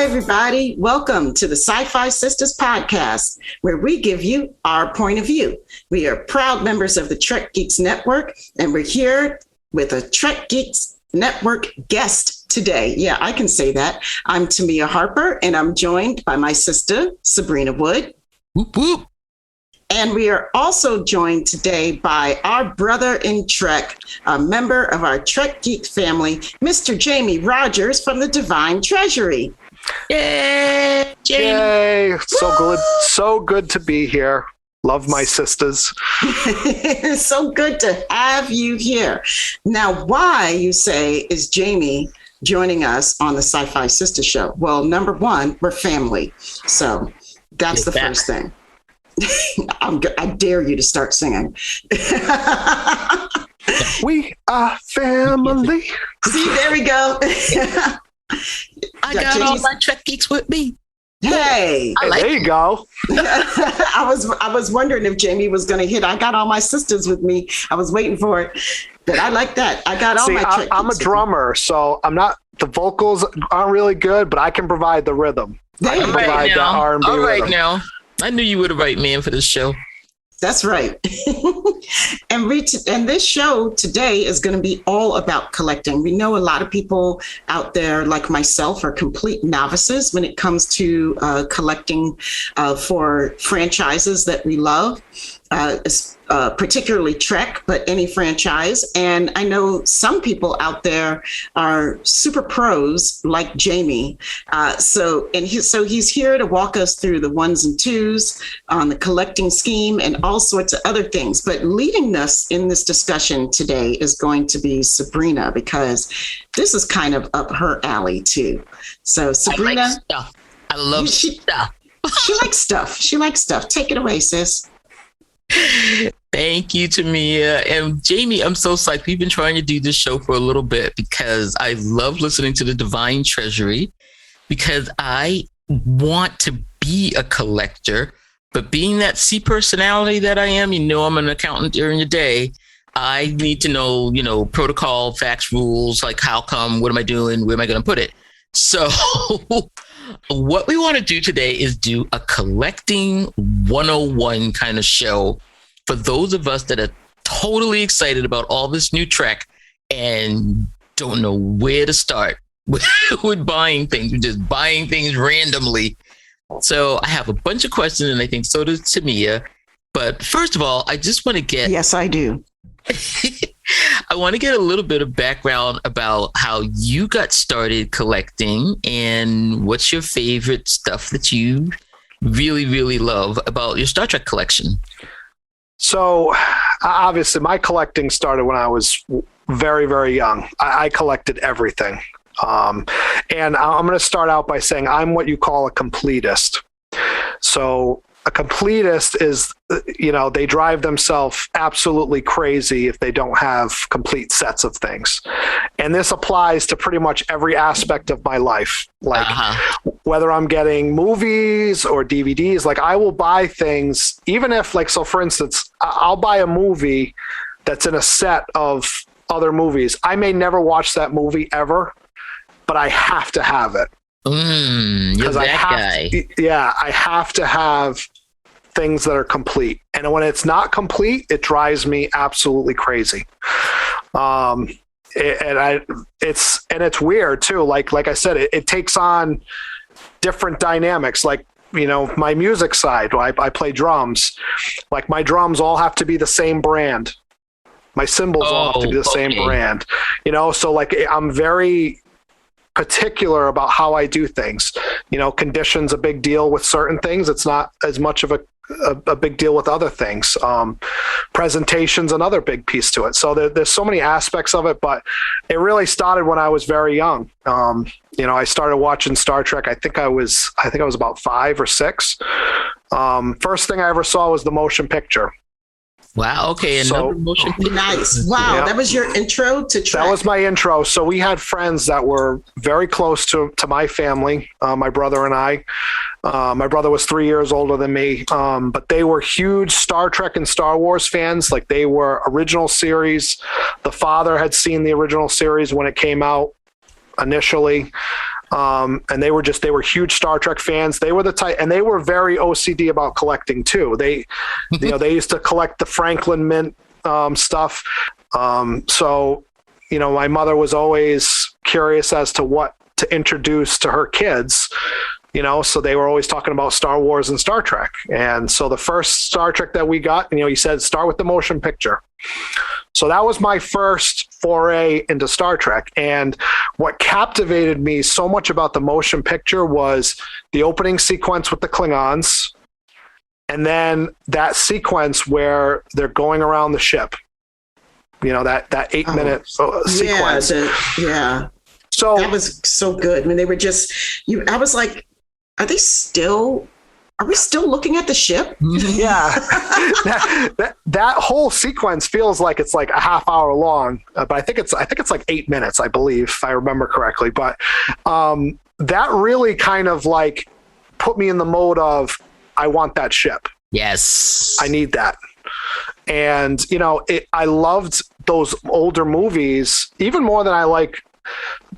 everybody. Welcome to the Sci-Fi Sistas podcast, where we give you our point of view. We are proud members of the Trek Geeks Network, and we're here with a Trek Geeks Network guest today. Yeah, I can say that. I'm Tamia Harper, and I'm joined by my sister, Sabrina Wood. Whoop, whoop. And we are also joined today by our brother in Trek, a member of our Trek Geek family, Mr. Jamie Rogers from the Divine Treasury. Yay! Jamie. Yay! So good to be here. Love my sisters. So good to have you here. Now, why, you say, is Jamie joining us on the Sci-Fi Sister Show? Well, number one, we're family. So that's the first thing. I dare you to start singing. We are family. See, there we go. I got all my Trek Geeks with me. Hey, there you go. I was wondering if Jamie was going to hit. I got all my sisters with me. I was waiting for it, but I like that. I got all my. Trek I'm a drummer, so I'm not. The vocals aren't really good, but I can provide the rhythm. I can provide the R&B all right rhythm. Now. I knew you were the right man for this show. That's right. And this show today is going to be all about collecting. We know a lot of people out there, like myself, are complete novices when it comes to collecting for franchises that we love, particularly Trek, but any franchise. And I know some people out there are super pros like Jamie. So he's here to walk us through the ones and twos on the collecting scheme and all sorts of other things. But leading us in this discussion today is going to be Sabrina, because this is kind of up her alley too. So Sabrina, I like stuff. I love stuff. She likes stuff. She likes stuff. Take it away, sis. Thank you, Tamia. And Jamie, I'm so psyched. We've been trying to do this show for a little bit because I love listening to the Divine Treasury, because I want to be a collector, but being that C personality that I am, I'm an accountant during the day. I need to know, protocol, facts, rules, like how come, what am I doing? Where am I going to put it? So what we want to do today is do a collecting 101 kind of show for those of us that are totally excited about all this new Trek and don't know where to start with buying things. We're just buying things randomly. So I have a bunch of questions, and I think so does Tamia. But first of all, I just want to get... Yes, I do. I want to get a little bit of background about how you got started collecting and what's your favorite stuff that you really, really love about your Star Trek collection. So obviously my collecting started when I was very, very young. I collected everything. And I'm going to start out by saying I'm what you call a completist. So a completist is, they drive themselves absolutely crazy if they don't have complete sets of things. And this applies to pretty much every aspect of my life. Like whether I'm getting movies or DVDs, like I will buy things, even if so for instance, I'll buy a movie that's in a set of other movies. I may never watch that movie ever, but I have to have it. You're that guy. I have to have things that are complete. And when it's not complete, it drives me absolutely crazy. It's weird too. Like I said, it takes on different dynamics. Like, my music side, I play drums. Like my drums all have to be the same brand. My cymbals all have to be the same brand. So like I'm very particular about how I do things. Condition's a big deal with certain things. It's not as much of a big deal with other things. Presentation's another big piece to it. So there's so many aspects of it, but it really started when I was very young. I started watching Star Trek. I think I was about 5 or 6. First thing I ever saw was the motion picture. Wow. Okay. Motion picture. Nice. Wow. Yeah. That was your intro to Trek. That was my intro. So we had friends that were very close to my family, my brother and I. My brother was 3 years older than me, but they were huge Star Trek and Star Wars fans. Like they were original series. The father had seen the original series when it came out initially. And they were huge Star Trek fans. They were the type, and they were very OCD about collecting too. They, they used to collect the Franklin Mint stuff. So, my mother was always curious as to what to introduce to her kids, so they were always talking about Star Wars and Star Trek. And so the first Star Trek that we got, he said, start with the motion picture. So that was my first foray into Star Trek. And what captivated me so much about the motion picture was the opening sequence with the Klingons. And then that sequence where they're going around the ship, that 8-minute sequence. Yeah. So that was so good. I mean, they were just, I was like, are we still looking at the ship? Yeah. that whole sequence feels like it's like a half hour long, but I think it's like 8 minutes, I believe, if I remember correctly. But that really kind of like put me in the mode of, I want that ship. Yes. I need that. And, I loved those older movies even more than I like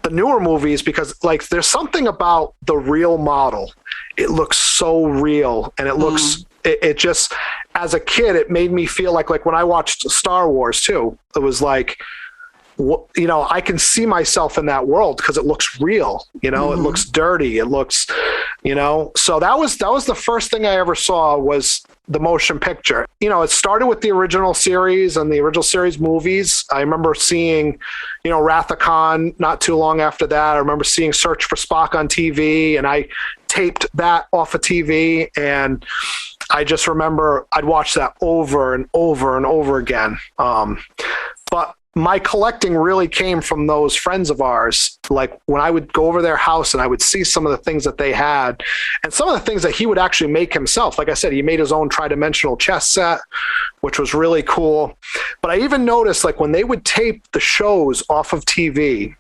the newer movies, because like there's something about the real model. It looks so real, and it looks, it just, as a kid, it made me feel like when I watched Star Wars too, it was like, I can see myself in that world because it looks real, it looks dirty. It looks, so that was the first thing I ever saw was the motion picture. It started with the original series and the original series movies. I remember seeing, Wrath of Khan not too long after that. I remember seeing Search for Spock on TV, and I taped that off of TV. And I just remember I'd watch that over and over and over again. But my collecting really came from those friends of ours. Like when I would go over their house and I would see some of the things that they had and some of the things that he would actually make himself. Like I said, he made his own tridimensional chess set, which was really cool. But I even noticed like when they would tape the shows off of TV,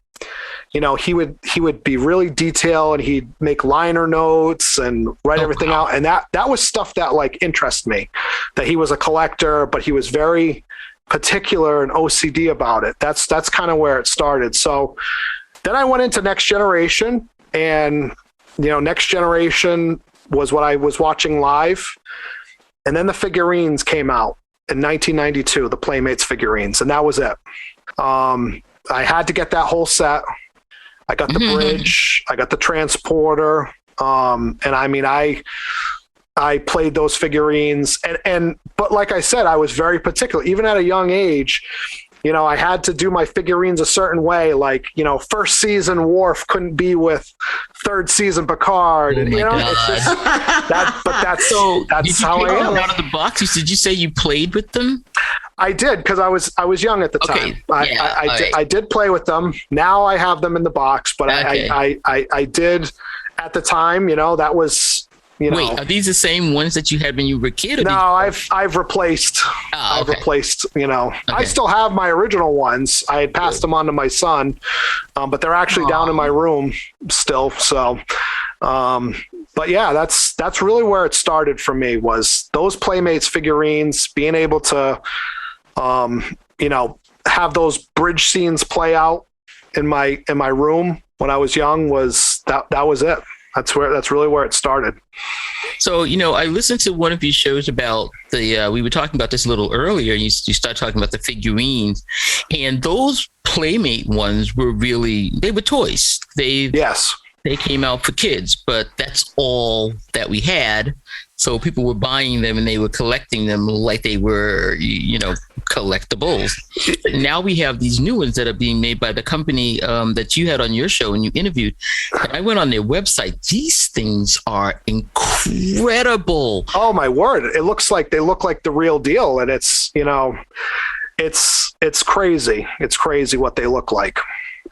he would be really detailed, and he'd make liner notes and write everything out. And that was stuff that like interests me, that he was a collector, but he was very particular and OCD about it. That's kind of where it started. So then I went into Next Generation, and Next Generation was what I was watching live. And then the figurines came out in 1992, the Playmates figurines, and that was it. I had to get that whole set. I got the bridge, I got the transporter. And I mean, I played those figurines, but like I said, I was very particular, even at a young age. I had to do my figurines a certain way. Like, first season Worf couldn't be with third season Picard. And, it's just that, but that's how I am. Out of the box, did you say you played with them? I did, because I was young at the time. I did play with them. Now I have them in the box, but I did at the time. That was. Wait, are these the same ones that you had when you were a kid? No, I've replaced. I've replaced. I still have my original ones. I had passed them on to my son, but they're actually down in my room still. So, but yeah, that's really where it started for me, was those Playmates figurines, being able to, have those bridge scenes play out in my room when I was young. That was it. That's really where it started. So, I listened to one of your shows about we were talking about this a little earlier, and you started talking about the figurines, and those Playmate ones were they were toys. Yes. They came out for kids, but that's all that we had. So people were buying them and they were collecting them like they were, collectibles. Now we have these new ones that are being made by the company that you had on your show and you interviewed. And I went on their website. These things are incredible. Oh my word! They look like the real deal, and it's it's crazy. It's crazy what they look like.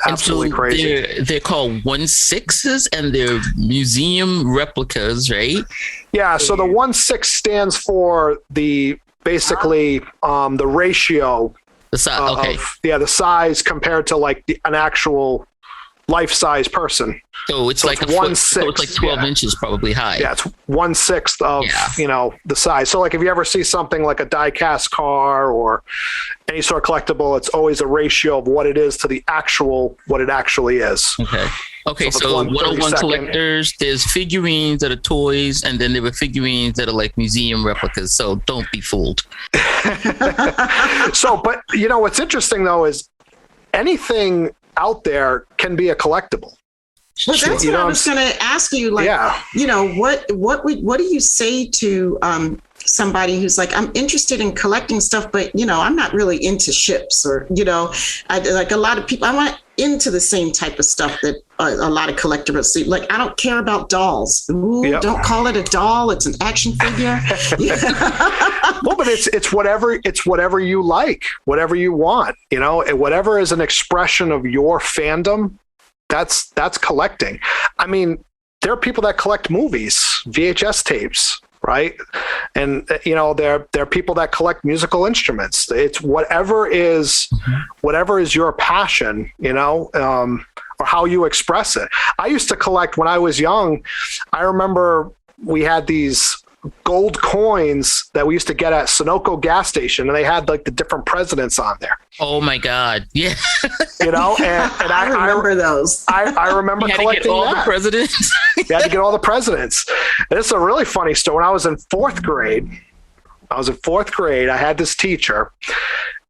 Absolutely crazy. They're called 1/6s, and they're museum replicas, right? Yeah. So the 1/6 stands for basically the ratio. The size. Okay. The size compared to like an actual life-size person. So it's like 1/6. So it's like 12 inches probably high. Yeah, it's 1/6 of the size. So like if you ever see something like a die-cast car or any sort of collectible, it's always a ratio of what it is to what it actually is. Okay. Okay, so 101 collectors, there's figurines that are toys, and then there were figurines that are like museum replicas. So don't be fooled. So, but what's interesting though is anything out there can be a collectible. Well, that's what I was going to ask you. Like, what do you say to somebody who's like, I'm interested in collecting stuff, but I'm not really into ships, or like a lot of people, I'm not into the same type of stuff that a lot of collectors see. Like, I don't care about dolls. Ooh, don't call it a doll. It's an action figure. Well, but it's whatever you like, whatever you want, whatever is an expression of your fandom. That's collecting. I mean, there are people that collect movies, VHS tapes, right? And there are people that collect musical instruments. It's whatever is your passion, or how you express it. I used to collect when I was young. I remember we had these gold coins that we used to get at Sunoco gas station, and they had like the different presidents on there. Oh my God. Yeah. And I remember those. I remember collecting all the presidents. You had to get all the presidents. And this is a really funny story. When I was in fourth grade, I had this teacher,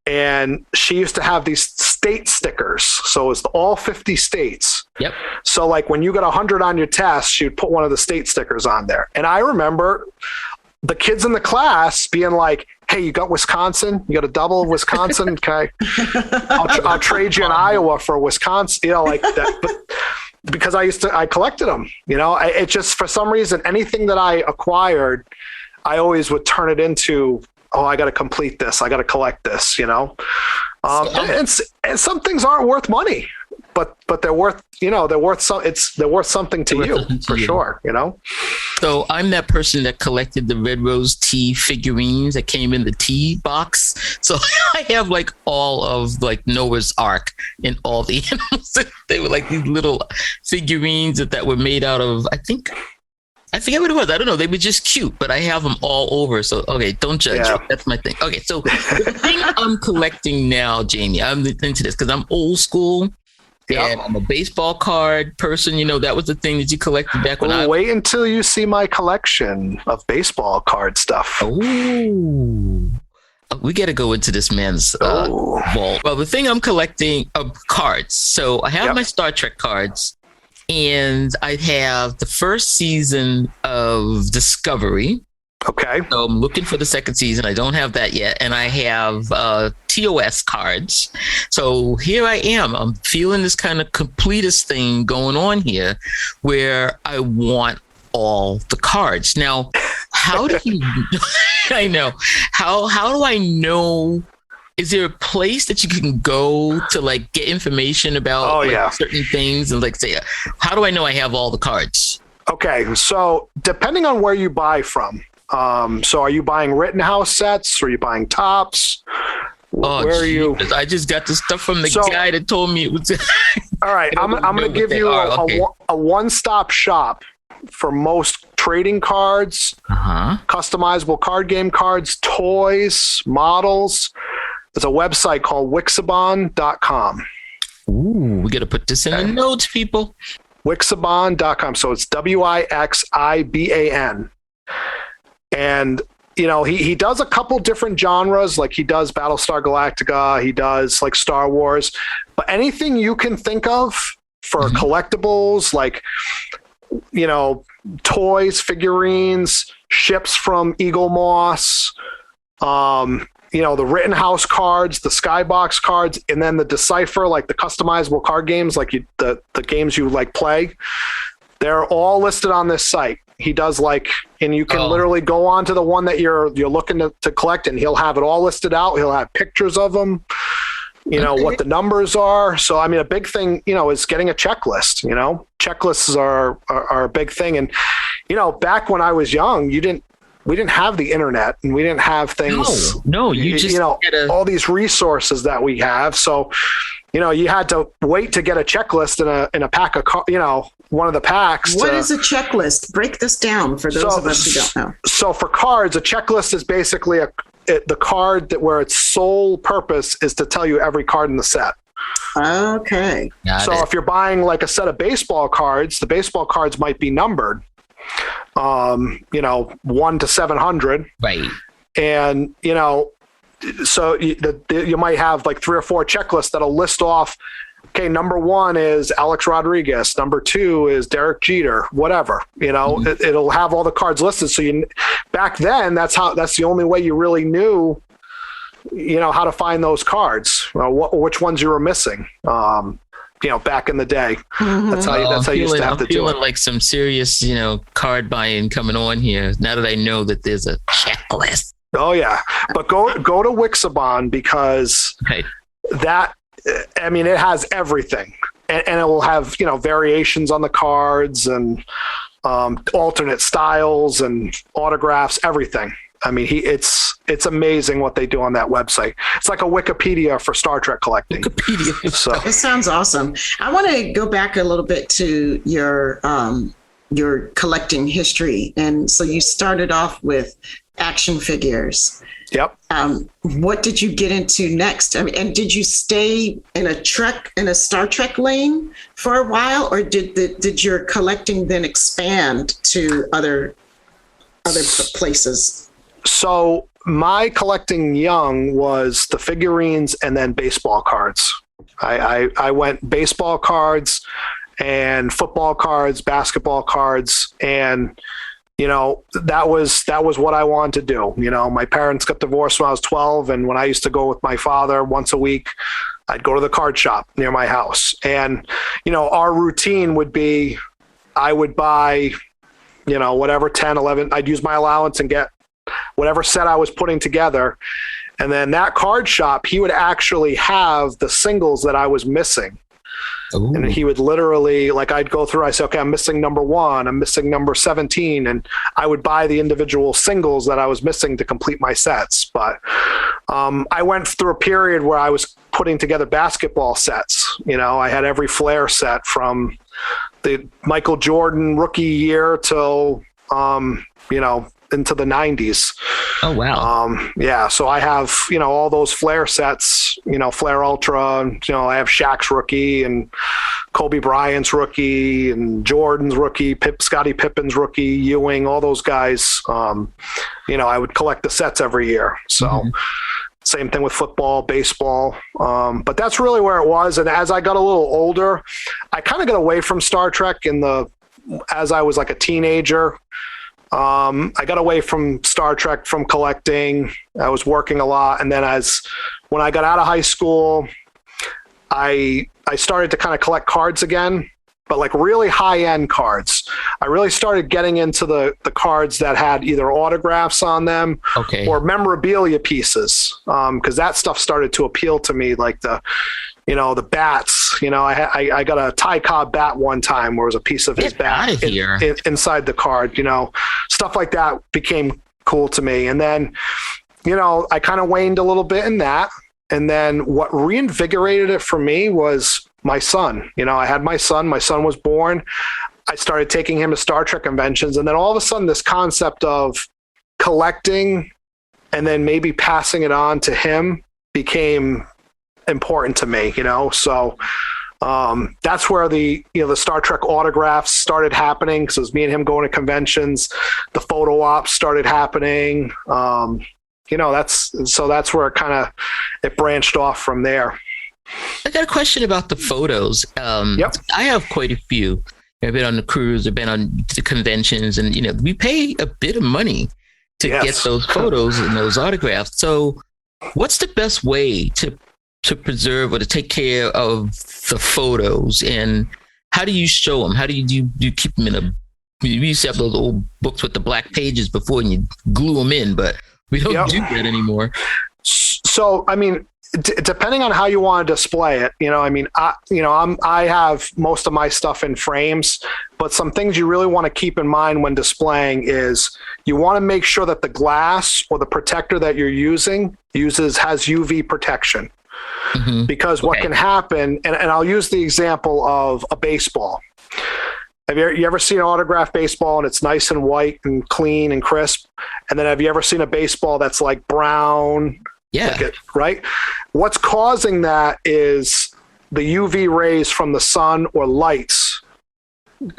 and she used to have these state stickers. So it was all 50 states. Yep. So like when you got 100 on your test, she'd put one of the state stickers on there. And I remember the kids in the class being like, hey, you got Wisconsin? You got a double of Wisconsin? Okay. I'll trade you in Iowa for Wisconsin, like that. But because I collected them, it just, for some reason, anything that I acquired, I always would turn it into, I got to complete this. I got to collect this, and some things aren't worth money, but they're worth, they're worth something to you, for sure, So I'm that person that collected the Red Rose tea figurines that came in the tea box. So I have like all of like Noah's Ark and all the animals. They were like these little figurines that were made out of, I forget what it was. I don't know. They were just cute, but I have them all over. So, okay, don't judge. Yeah. That's my thing. Okay, so the thing I'm collecting now, Jamie, I'm into this because I'm old school. Yeah. And I'm a baseball card person. That was the thing that you collected back when wait until you see my collection of baseball card stuff. Oh. We got to go into this man's vault. Well, the thing I'm collecting are cards. So I have my Star Trek cards. And I have the first season of Discovery. Okay. So I'm looking for the second season. I don't have that yet. And I have TOS cards. So here I am. I'm feeling this kind of completist thing going on here where I want all the cards. Now, how do you... I know. How do I know... Is there a place that you can go to like get information about certain things and like say, how do I know I have all the cards? Okay, so depending on where you buy from, so are you buying Rittenhouse sets? Or are you buying tops? Where are you? I just got the stuff from the guy that told me it was. All right, I'm going to give you a one-stop shop for most trading cards, customizable card game cards, toys, models. There's a website called Wixibon.com. Ooh, we got to put this in the notes, people. Wixibon.com. So it's Wixiban. And, he does a couple different genres. Like he does Battlestar Galactica. He does like Star Wars. But anything you can think of for collectibles, like, toys, figurines, ships from Eagle Moss, the Rittenhouse cards, the Skybox cards, and then the Decipher, like the customizable card games, like the games you like play. They're all listed on this site. He does and you can literally go on to the one that you're looking to collect, and he'll have it all listed out. He'll have pictures of them, what the numbers are. So, I mean, a big thing, is getting a checklist. Checklists are a big thing. And, back when I was young, we didn't have the internet, and we didn't have things. No, you just all these resources that we have. So, you had to wait to get a checklist in a pack of, one of the packs. What is a checklist? Break this down for those of us who don't know. So for cards, a checklist is basically the card where its sole purpose is to tell you every card in the set. Okay. So if you're buying like a set of baseball cards, the baseball cards might be numbered, 1 to 700. Right. And, so you might have like 3 or 4 checklists that'll list off, okay, number 1 is Alex Rodriguez. Number 2 is Derek Jeter, whatever, it'll have all the cards listed. So back then, that's the only way you really knew, how to find those cards, which ones you were missing. Back in the day, that's how you used to have to do it. I'm feeling like some serious, card buying coming on here. Now that I know that there's a checklist. Oh yeah, but go to Wixabon because that, it has everything, and it will have variations on the cards and alternate styles and autographs, everything. It's amazing what they do on that website. It's like a Wikipedia for Star Trek collecting. So it sounds awesome. I want to go back a little bit to your collecting history, and so you started off with action figures. Yep. What did you get into next? And did you stay in a Star Trek lane for a while, or did your collecting then expand to other places? So my collecting young was the figurines and then baseball cards. I went baseball cards and football cards, basketball cards, and that was what I wanted to do. My parents got divorced when I was 12, and when I used to go with my father once a week, I'd go to the card shop near my house. And our routine would be, I would buy whatever 10, 11, I'd use my allowance and get whatever set I was putting together. And then that card shop, he would actually have the singles that I was missing. Ooh. And he would literally, like, I'd go through, I say, okay, I'm missing number 1, I'm missing number 17. And I would buy the individual singles that I was missing to complete my sets. But I went through a period where I was putting together basketball sets. I had every Flair set from the Michael Jordan rookie year till, into the 90s. Oh, wow. Yeah. So I have, all those Flair sets, Flair Ultra, I have Shaq's rookie and Kobe Bryant's rookie and Jordan's rookie, Scottie Pippen's rookie, Ewing, all those guys. I would collect the sets every year. So same thing with football, baseball. But that's really where it was. And as I got a little older, I kind of got away from Star Trek as I was like a teenager. I got away from Star Trek, from collecting. I was working a lot. And then when I got out of high school, I started to kind of collect cards again, but like really high-end cards. I really started getting into the cards that had either autographs on them or memorabilia pieces, because that stuff started to appeal to me, like the bats. I got a Ty Cobb bat one time where it was a piece of his bat inside the card. Stuff like that became cool to me. And then, I kind of waned a little bit in that. And then what reinvigorated it for me was my son. I had my son. My son was born. I started taking him to Star Trek conventions. And then all of a sudden, this concept of collecting and then maybe passing it on to him became important to me, so that's where the Star Trek autographs started happening, because it was me and him going to conventions. The photo ops started happening. That's where it branched off from there. I got a question about the photos. Yep. I have quite a few. I've been on the cruise, I've been on the conventions, and we pay a bit of money to get those photos and those autographs. So what's the best way to preserve or to take care of the photos, and how do you show them? How do you keep them we used to have those old books with the black pages before and you glue them in, but we don't do that anymore. So, depending on how you want to display it, I have most of my stuff in frames, but some things you really want to keep in mind when displaying is you want to make sure that the glass or the protector that you're using has UV protection. Because what can happen, and I'll use the example of a baseball. Have you ever seen an autographed baseball and it's nice and white and clean and crisp? And then have you ever seen a baseball that's like brown? Yeah. Right? What's causing that is the UV rays from the sun or lights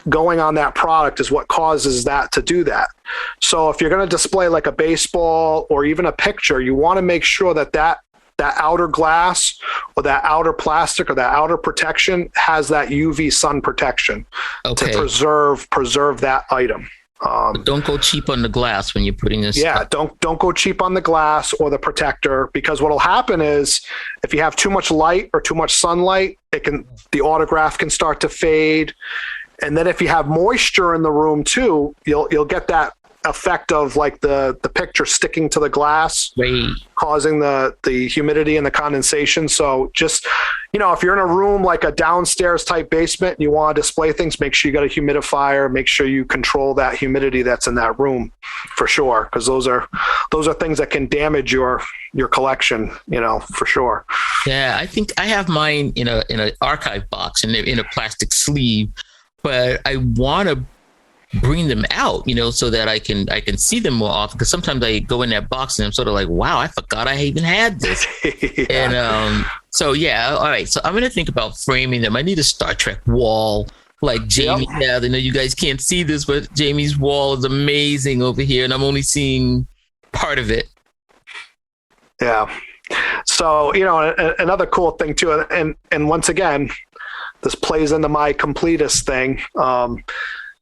going on that product is what causes that to do that. So if you're going to display like a baseball or even a picture, you want to make sure that outer glass or that outer plastic or that outer protection has that UV sun protection to preserve that item. But don't go cheap on the glass when you're putting this. Yeah, don't go cheap on the glass or the protector, because what'll happen is if you have too much light or too much sunlight, the autograph can start to fade. And then if you have moisture in the room too, you'll get that effect of like the picture sticking to the glass, causing the humidity and the condensation. So just, if you're in a room like a downstairs type basement and you want to display things, make sure you got a humidifier, make sure you control that humidity that's in that room for sure. Cause those are things that can damage your collection, for sure. Yeah. I think I have mine in an archive box and in a plastic sleeve, but I want to bring them out, so that I can see them more often. Because sometimes I go in that box and I'm sort of like, wow, I forgot I even had this. Yeah. And so yeah, all right. So I'm gonna think about framing them. I need a Star Trek wall like Jamie has. I know you guys can't see this, but Jamie's wall is amazing over here, and I'm only seeing part of it. Yeah. So another cool thing too, and once again, this plays into my completist thing.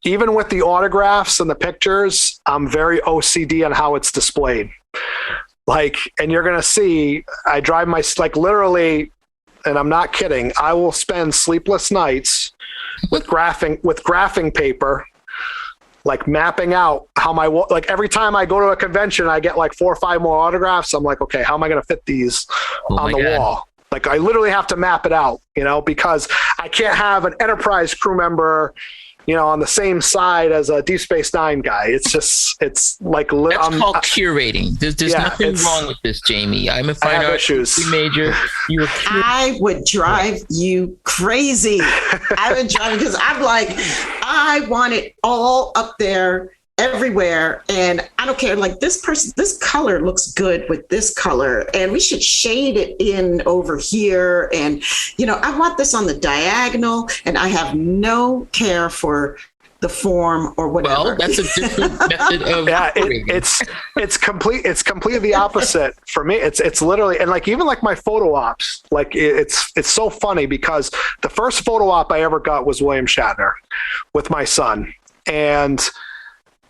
Even with the autographs and the pictures, I'm very OCD on how it's displayed. And you're going to see, I drive literally, and I'm not kidding, I will spend sleepless nights with graphing paper, mapping out how every time I go to a convention, I get 4 or 5 more autographs. I'm like, okay, how am I going to fit these on the wall? I literally have to map it out, because I can't have an Enterprise crew member, on the same side as a Deep Space Nine guy. It's that's called curating. There's nothing wrong with this, Jamie. I'm a fine arts major. I would drive you crazy. I would drive because I'm I want it all up there everywhere, and I don't care. This color looks good with this color, and we should shade it in over here. And I want this on the diagonal, and I have no care for the form or whatever. Well, that's a different method of it's completely the opposite for me. It's literally, and even my photo ops, it's so funny because the first photo op I ever got was William Shatner with my son, and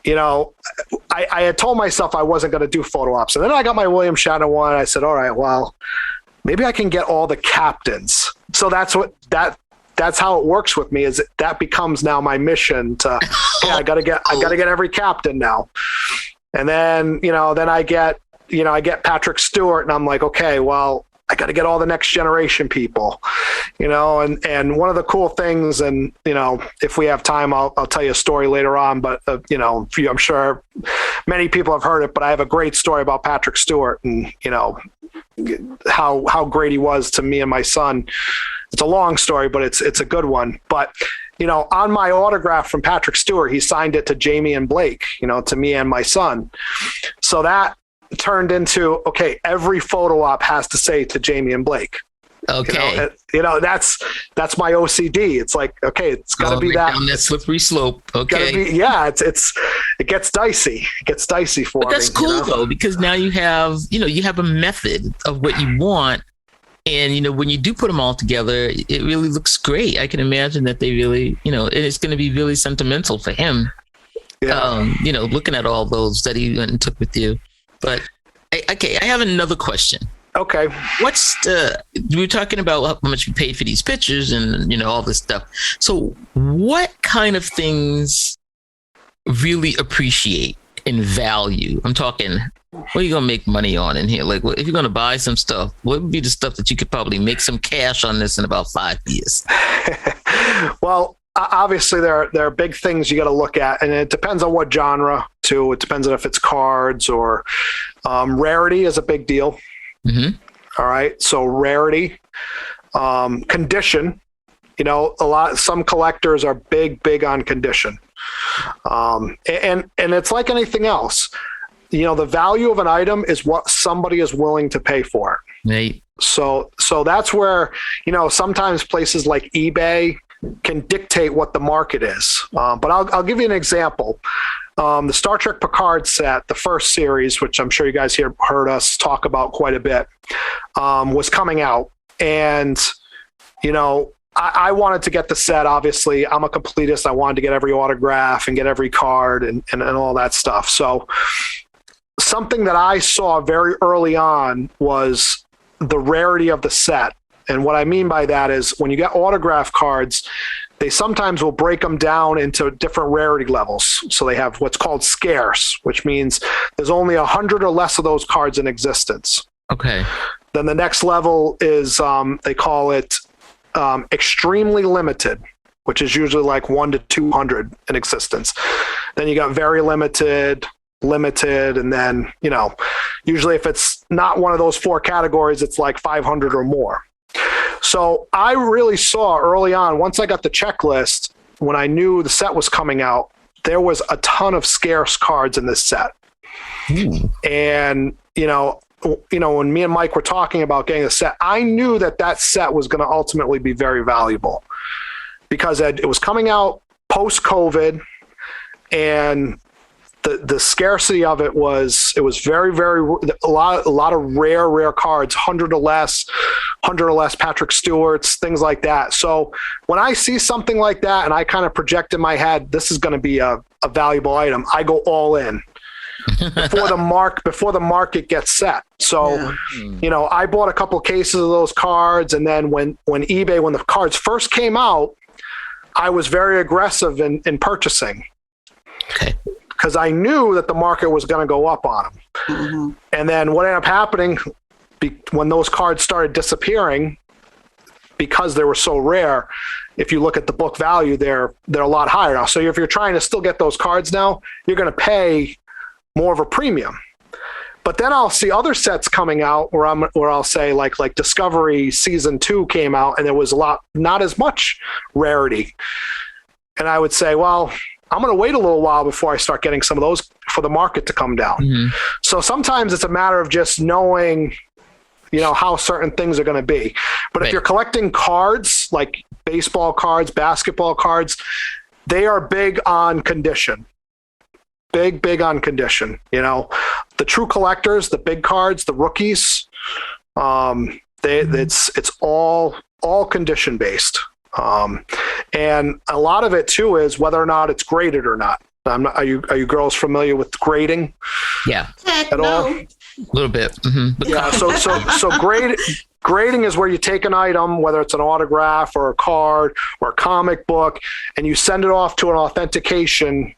I had told myself I wasn't going to do photo ops. And then I got my William Shatner one. And I said, all right, well, maybe I can get all the captains. So that's how it works with me, is that becomes now my mission to, I got to get every captain now. And then, then I get Patrick Stewart, and I'm like, okay, well, I got to get all the next generation people, and one of the cool things, and, if we have time, I'll tell you a story later on, but, I'm sure many people have heard it, but I have a great story about Patrick Stewart and, how great he was to me and my son. It's a long story, but it's a good one. But, on my autograph from Patrick Stewart, he signed it to Jamie and Blake, to me and my son. So that turned into, okay, every photo op has to say to Jamie and Blake. Okay. That's my OCD. It's okay, it's got to be that down that slippery slope. Okay. It gets dicey. It gets dicey for me. But that's cool though, because now you have a method of what you want. And, when you do put them all together, it really looks great. I can imagine that they really, and it's going to be really sentimental for him. Yeah. Looking at all those that he went and took with you. But I have another question. Okay. We're talking about how much you paid for these pictures and, all this stuff. So what kind of things really appreciate in value? I'm talking, what are you going to make money on in here? If you're going to buy some stuff, what would be the stuff that you could probably make some cash on this in about 5 years? Well, obviously there are big things you got to look at, and it depends on what genre too. It depends on if it's cards or rarity is a big deal. Mm-hmm. All right. So rarity, condition, some collectors are big on condition. And it's like anything else. the value of an item is what somebody is willing to pay for it. Right. So that's where, sometimes places like eBay can dictate what the market is. But I'll give you an example. The Star Trek Picard set, the first series, which I'm sure you guys heard us talk about quite a bit, was coming out. And, I wanted to get the set. Obviously, I'm a completist. I wanted to get every autograph and get every card and all that stuff. So something that I saw very early on was the rarity of the set. And what I mean by that is when you get autograph cards, they sometimes will break them down into different rarity levels. So they have what's called scarce, which means there's only 100 or less of those cards in existence. Okay. Then the next level is, they call it extremely limited, which is usually like 1 to 200 in existence. Then you got very limited, and then, usually if it's not one of those 4 categories, it's like 500 or more. So I really saw early on, once I got the checklist, when I knew the set was coming out, there was a ton of scarce cards in this set. And, when me and Mike were talking about getting a set, I knew that set was going to ultimately be very valuable because it was coming out post-COVID, and the scarcity of it was very, very, a lot of rare cards, 100 or less Patrick Stewart's, things like that. So when I see something like that and I kind of project in my head, this is going to be a valuable item, I go all in before the market gets set. So, I bought a couple of cases of those cards. And then when the cards first came out, I was very aggressive in purchasing. Okay. Because I knew that the market was going to go up on them. Mm-hmm. And then what ended up happening when those cards started disappearing, because they were so rare, if you look at the book value, they're a lot higher now. So if you're trying to still get those cards now, you're going to pay more of a premium. But then I'll see other sets coming out where I'll say like Discovery Season 2 came out and there was not as much rarity. And I would say, well, I'm going to wait a little while before I start getting some of those for the market to come down. Mm-hmm. So sometimes it's a matter of just knowing, how certain things are going to be. But if you're collecting cards, like baseball cards, basketball cards, they are big on condition. Big on condition. The true collectors, the big cards, the rookies, it's all condition based. And a lot of it too is whether or not it's graded or not. Are you girls familiar with grading? Yeah. At all? A little bit. Mm-hmm. Yeah. So grading is where you take an item, whether it's an autograph or a card or a comic book, and you send it off to an authentication,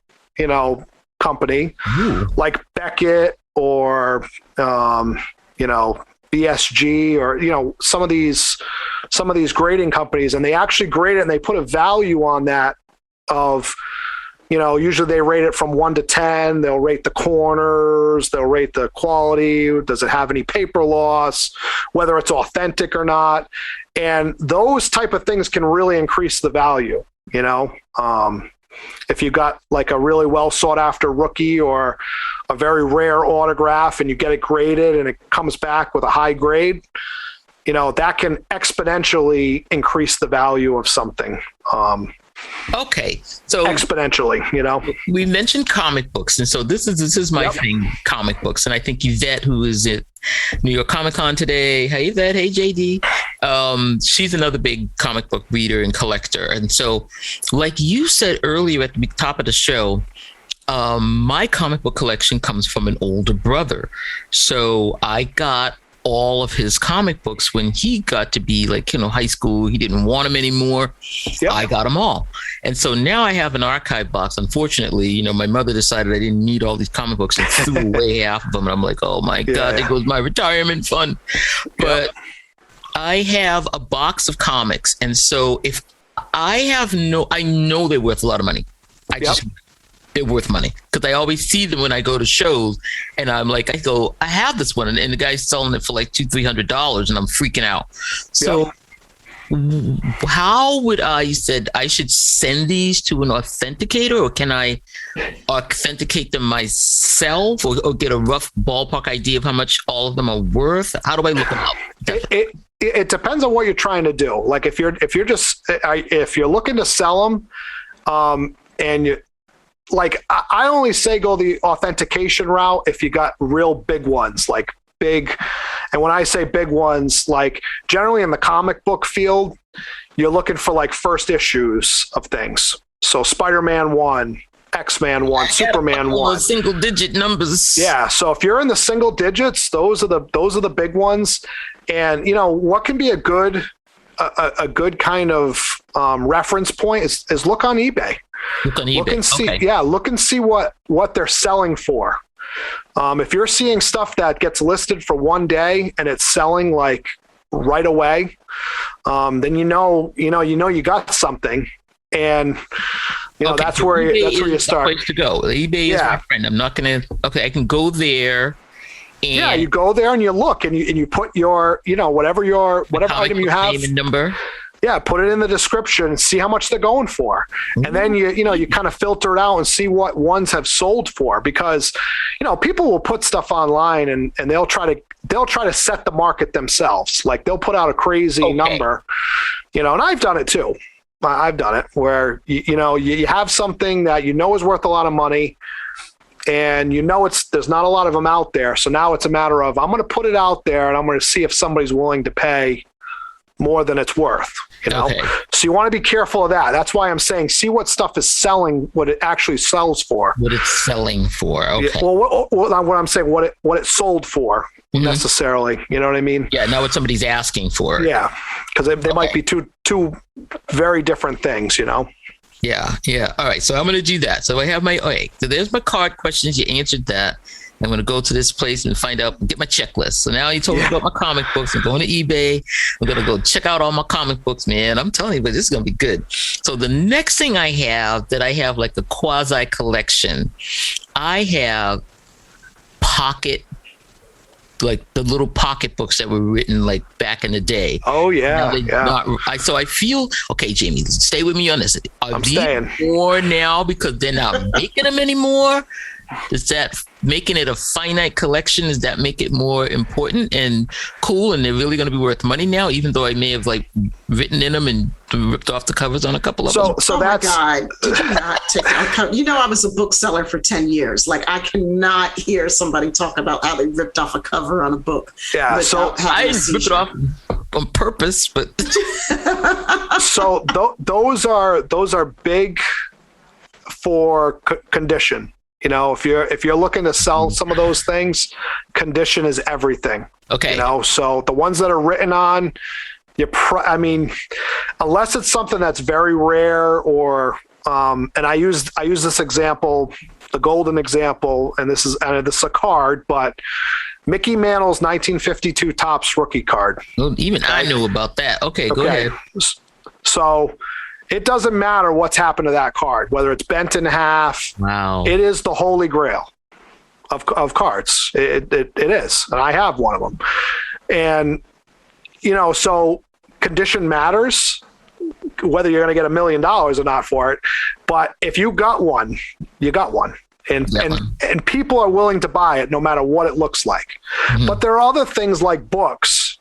company. Ooh. Like Beckett or, BSG or, some of these grading companies, and they actually grade it and they put a value on that of, usually they rate it from 1 to 10. They'll rate the corners. They'll rate the quality. Does it have any paper loss? Whether it's authentic or not. And those type of things can really increase the value, if you got like a really well sought after rookie or a very rare autograph and you get it graded and it comes back with a high grade, that can exponentially increase the value of something. Okay. So exponentially, we mentioned comic books. And so this is my thing, comic books. And I think Yvette, who is at New York Comic Con today. Hey, Yvette. Hey, JD. She's another big comic book reader and collector. And so like you said earlier at the top of the show, my comic book collection comes from an older brother. So I got all of his comic books when he got to be high school. He didn't want them anymore. Yep. I got them all. And so now I have an archive box. Unfortunately, my mother decided I didn't need all these comic books and threw away half of them. And I'm like, oh my God, there goes my retirement fund. But I have a box of comics. And so if I know they're worth a lot of money. They're worth money because I always see them when I go to shows, and I'm like, I have this one, and the guy's selling it for like $200-300, and I'm freaking out. So how would you said I should send these to an authenticator, or can I authenticate them myself, or get a rough ballpark idea of how much all of them are worth? How do I look them up? It depends on what you're trying to do. Like if you're looking to sell them, and you, like, I only say go the authentication route if you got real big ones, like big. And when I say big ones, like generally in the comic book field, you're looking for like first issues of things. So Spider-Man 1, X-Man 1, Superman 1. Single digit numbers. Yeah. So if you're in the single digits, those are the big ones. And what can be a good kind of reference point is look on eBay. Look on eBay. Look and see, okay. Look and see what they're selling for. If you're seeing stuff that gets listed for one day and it's selling like right away, then you got something, and that's where you start. Place to go. eBay is my friend. I'm not gonna. Okay, I can go there. And you go there and you look and you put your whatever item you have, name and number. Yeah, put it in the description and see how much they're going for. Mm-hmm. And then you kind of filter it out and see what ones have sold for, because people will put stuff online and they'll try to set the market themselves. Like they'll put out a crazy number, and I've done it too. I've done it where you have something that is worth a lot of money, and there's not a lot of them out there. So now it's a matter of, I'm going to put it out there and I'm going to see if somebody's willing to pay more than it's worth. Okay. So you want to be careful of that. That's why I'm saying, see what stuff is selling, what it actually sells for. What it's selling for. Okay. Yeah, well, what I'm saying, what it sold for necessarily. You know what I mean? Yeah. Not what somebody's asking for. Yeah. Because they might be two very different things, Yeah. Yeah. All right. So I'm going to do that. So I have so there's my card questions. You answered that. I'm going to go to this place and find out, get my checklist. So now you told me about my comic books. I'm going to eBay. I'm going to go check out all my comic books, man. I'm telling you, but this is going to be good. So the next thing I have like a quasi collection, I have like the little pocket books that were written like back in the day. Oh yeah. So I feel, okay, Jamie, stay with me on this. I'm staying. More now because they're not making them anymore? Is that making it a finite collection? Does that make it more important and cool, and they're really going to be worth money now, even though I may have like written in them and ripped off the covers on a couple of them? So that's... my God, did you not take I was a bookseller for 10 years. Like, I cannot hear somebody talk about how they ripped off a cover on a book. Yeah, so I ripped it off on purpose, but so those are big for condition. If you're looking to sell some of those things, condition is everything. Okay. So the ones that are written on, unless it's something that's very rare, or and I use this example, the golden example, and this is a card, but Mickey Mantle's 1952 Topps rookie card. Well, even I knew about that. Okay, go ahead. So it doesn't matter what's happened to that card, whether it's bent in half. Wow. It is the holy grail of cards. It is. And I have one of them. And, so condition matters, whether you're going to get $1 million or not for it. But if you got one, you got one. And people are willing to buy it no matter what it looks like. Mm-hmm. But there are other things like books,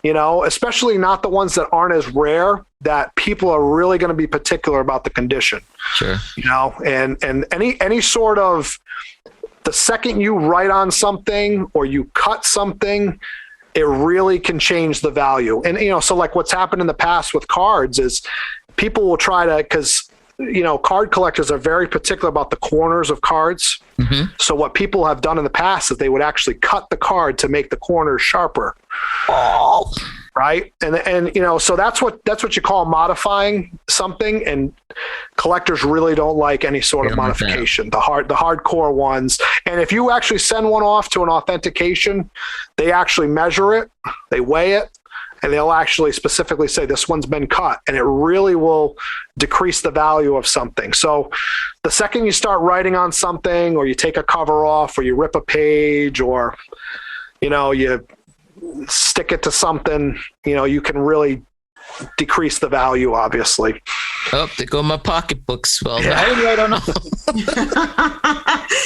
especially not the ones that aren't as rare, that people are really going to be particular about the condition. Sure. And any sort of, the second you write on something or you cut something, it really can change the value. And, so like what's happened in the past with cards is people will try to, because, card collectors are very particular about the corners of cards. Mm-hmm. So what people have done in the past is they would actually cut the card to make the corners sharper. Oh. Right. And so that's what you call modifying something. And collectors really don't like any sort of modification, the hardcore ones. And if you actually send one off to an authentication, they actually measure it, they weigh it, and they'll actually specifically say this one's been cut, and it really will decrease the value of something. So the second you start writing on something, or you take a cover off, or you rip a page, or, you stick it to something, you can really decrease the value, obviously. Oh, there go my pocketbooks. Well, I don't know.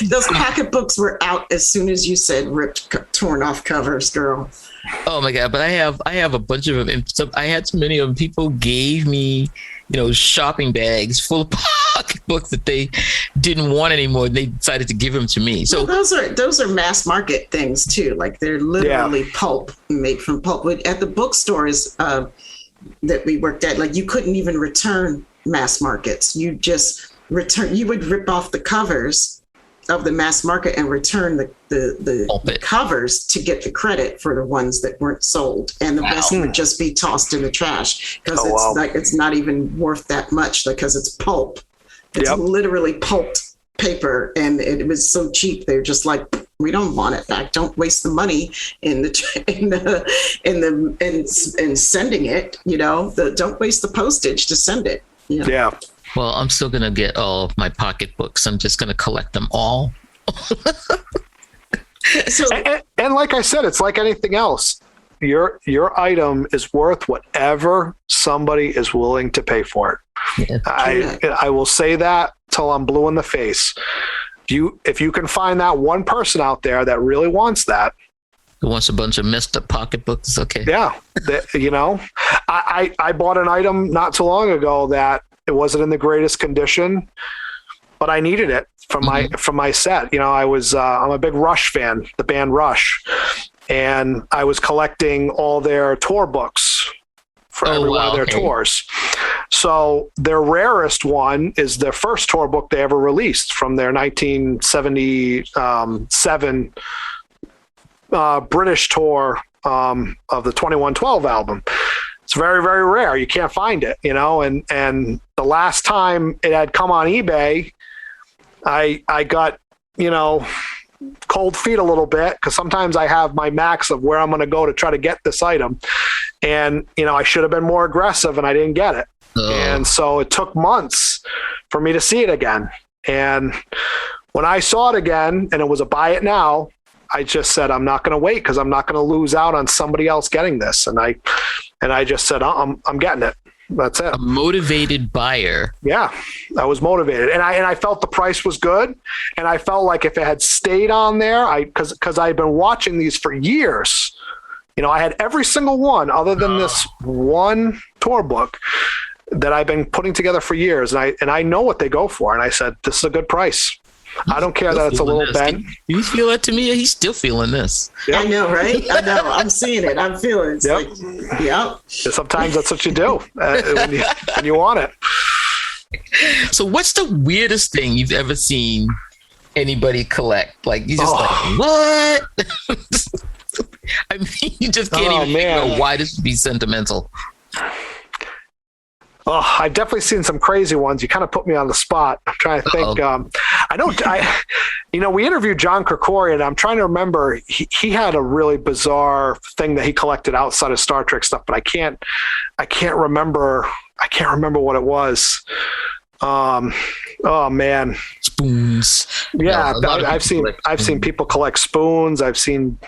Those pocketbooks were out as soon as you said ripped, torn off covers, girl. Oh my God. But I have a bunch of them. I had so many of them. People gave me, shopping bags full of pocketbooks that they didn't want anymore. They decided to give them to me. So those are mass market things too. Like they're literally pulp, made from pulp. At the bookstores that we worked at, like you couldn't even return mass markets. You would rip off the covers of the mass market and return the covers to get the credit for the ones that weren't sold, and the rest would just be tossed in the trash because it's not even worth that much because it's pulp. It's literally pulped paper, and it was so cheap. They're just like, we don't want it back. Don't waste the money in sending it. Don't waste the postage to send it. Yeah. Well, I'm still going to get all of my pocketbooks. I'm just going to collect them all. And like I said, it's like anything else. Your item is worth whatever somebody is willing to pay for it. Yeah. I will say that till I'm blue in the face. If you can find that one person out there that really wants that, who wants a bunch of messed up pocketbooks, okay. Yeah. I bought an item not too long ago that it wasn't in the greatest condition, but I needed it from my set. I'm a big Rush fan, the band Rush, and I was collecting all their tour books for every one of their tours. So their rarest one is their first tour book they ever released from their 1977 British tour of the 2112 album. It's very, very rare. You can't find it, and the last time it had come on eBay, I got, cold feet a little bit because sometimes I have my max of where I'm going to go to try to get this item. And, I should have been more aggressive and I didn't get it. And so it took months for me to see it again. And when I saw it again and it was a buy it now, I just said, I'm not going to wait because I'm not going to lose out on somebody else getting this. And I just said, I'm getting it. That's it. A motivated buyer. Yeah, I was motivated. And I felt the price was good. And I felt like if it had stayed on there, because I've been watching these for years, I had every single one other than this one tour book that I've been putting together for years. And I know what they go for. And I said, this is a good price. I don't care that it's a little bent. You feel that to me? He's still feeling this. Yep. I know, right? I know. I'm seeing it. I'm feeling it. Sometimes that's what you do when you want it. So what's the weirdest thing you've ever seen anybody collect? Like, you just like, what? I mean, you just can't even know why this would be sentimental. Oh, I've definitely seen some crazy ones. You kind of put me on the spot. I'm trying to think. We interviewed John Krikorian. I'm trying to remember. He had a really bizarre thing that he collected outside of Star Trek stuff, but I can't remember. I can't remember what it was. Oh man, spoons. Yeah, I've seen people collect spoons. I've seen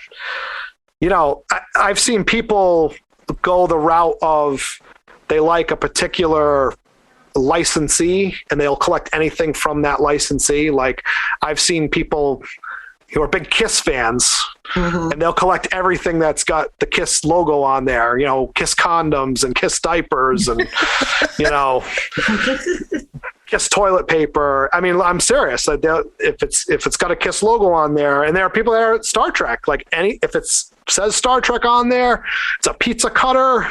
people go the route of, they like a particular licensee and they'll collect anything from that licensee. Like I've seen people who are big Kiss fans and they'll collect everything that's got the Kiss logo on there, Kiss condoms and Kiss diapers and, Kiss toilet paper. I mean, I'm serious. If it's got a Kiss logo on there, and there are people that are at Star Trek, if it says Star Trek on there, it's a pizza cutter.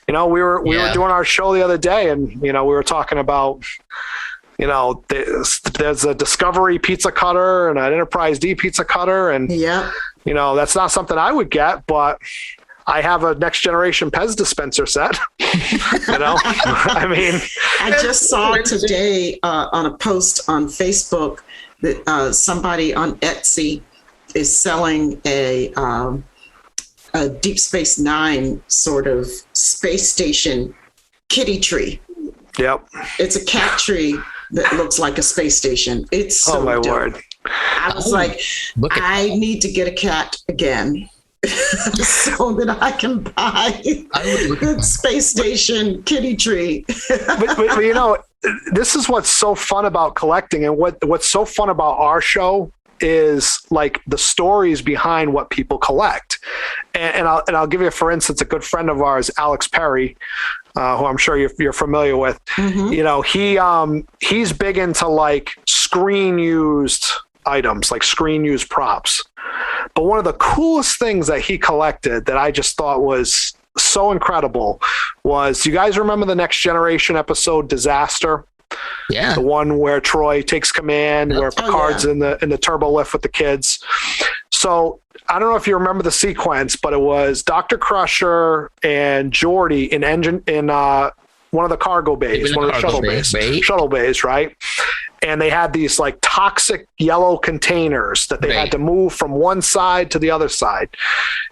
We were doing our show the other day, and we were talking about, there's a Discovery pizza cutter and an Enterprise D pizza cutter, and that's not something I would get, but I have a Next Generation Pez dispenser set. I mean, I just saw today on a post on Facebook that somebody on Etsy is selling a Deep Space Nine sort of space station kitty tree. Yep. It's a cat tree that looks like a space station. It's so dope. Word. I was like, I need to get a cat again. so that I can buy the space station kitty tree. but you know, this is what's so fun about collecting, and what's so fun about our show is like the stories behind what people collect. And I'll give you, for instance, a good friend of ours, Alex Perry, who I'm sure you're familiar with. Mm-hmm. You know, he's big into like screen used items, like screen used props. But one of the coolest things that he collected that I just thought was so incredible was, you guys remember the Next Generation episode Disaster? Yeah. The one where Troy takes command, where Picard's in the turbo lift with the kids. So I don't know if you remember the sequence, but it was Dr. Crusher and Geordi in one of the cargo bays, one of the shuttle bays, right? And they had these like toxic yellow containers that they had to move from one side to the other side.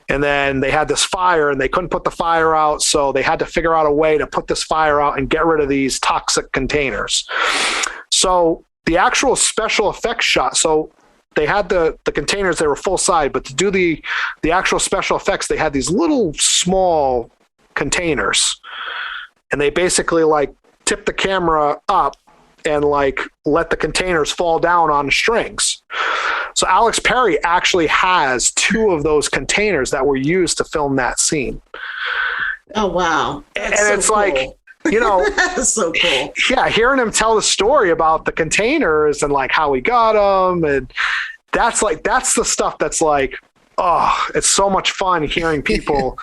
And then they had this fire and they couldn't put the fire out. So they had to figure out a way to put this fire out and get rid of these toxic containers. So the actual special effects shot, so they had the containers, they were full side, but to do the actual special effects, they had these little small containers. And they basically like tipped the camera up and like let the containers fall down on strings. So Alex Perry actually has 2 of those containers that were used to film that scene. Oh, wow. That's and so it's cool. Like, you know, that's so cool. Yeah. Hearing him tell the story about the containers and like how he got them. And that's the stuff that's like, oh, it's so much fun hearing people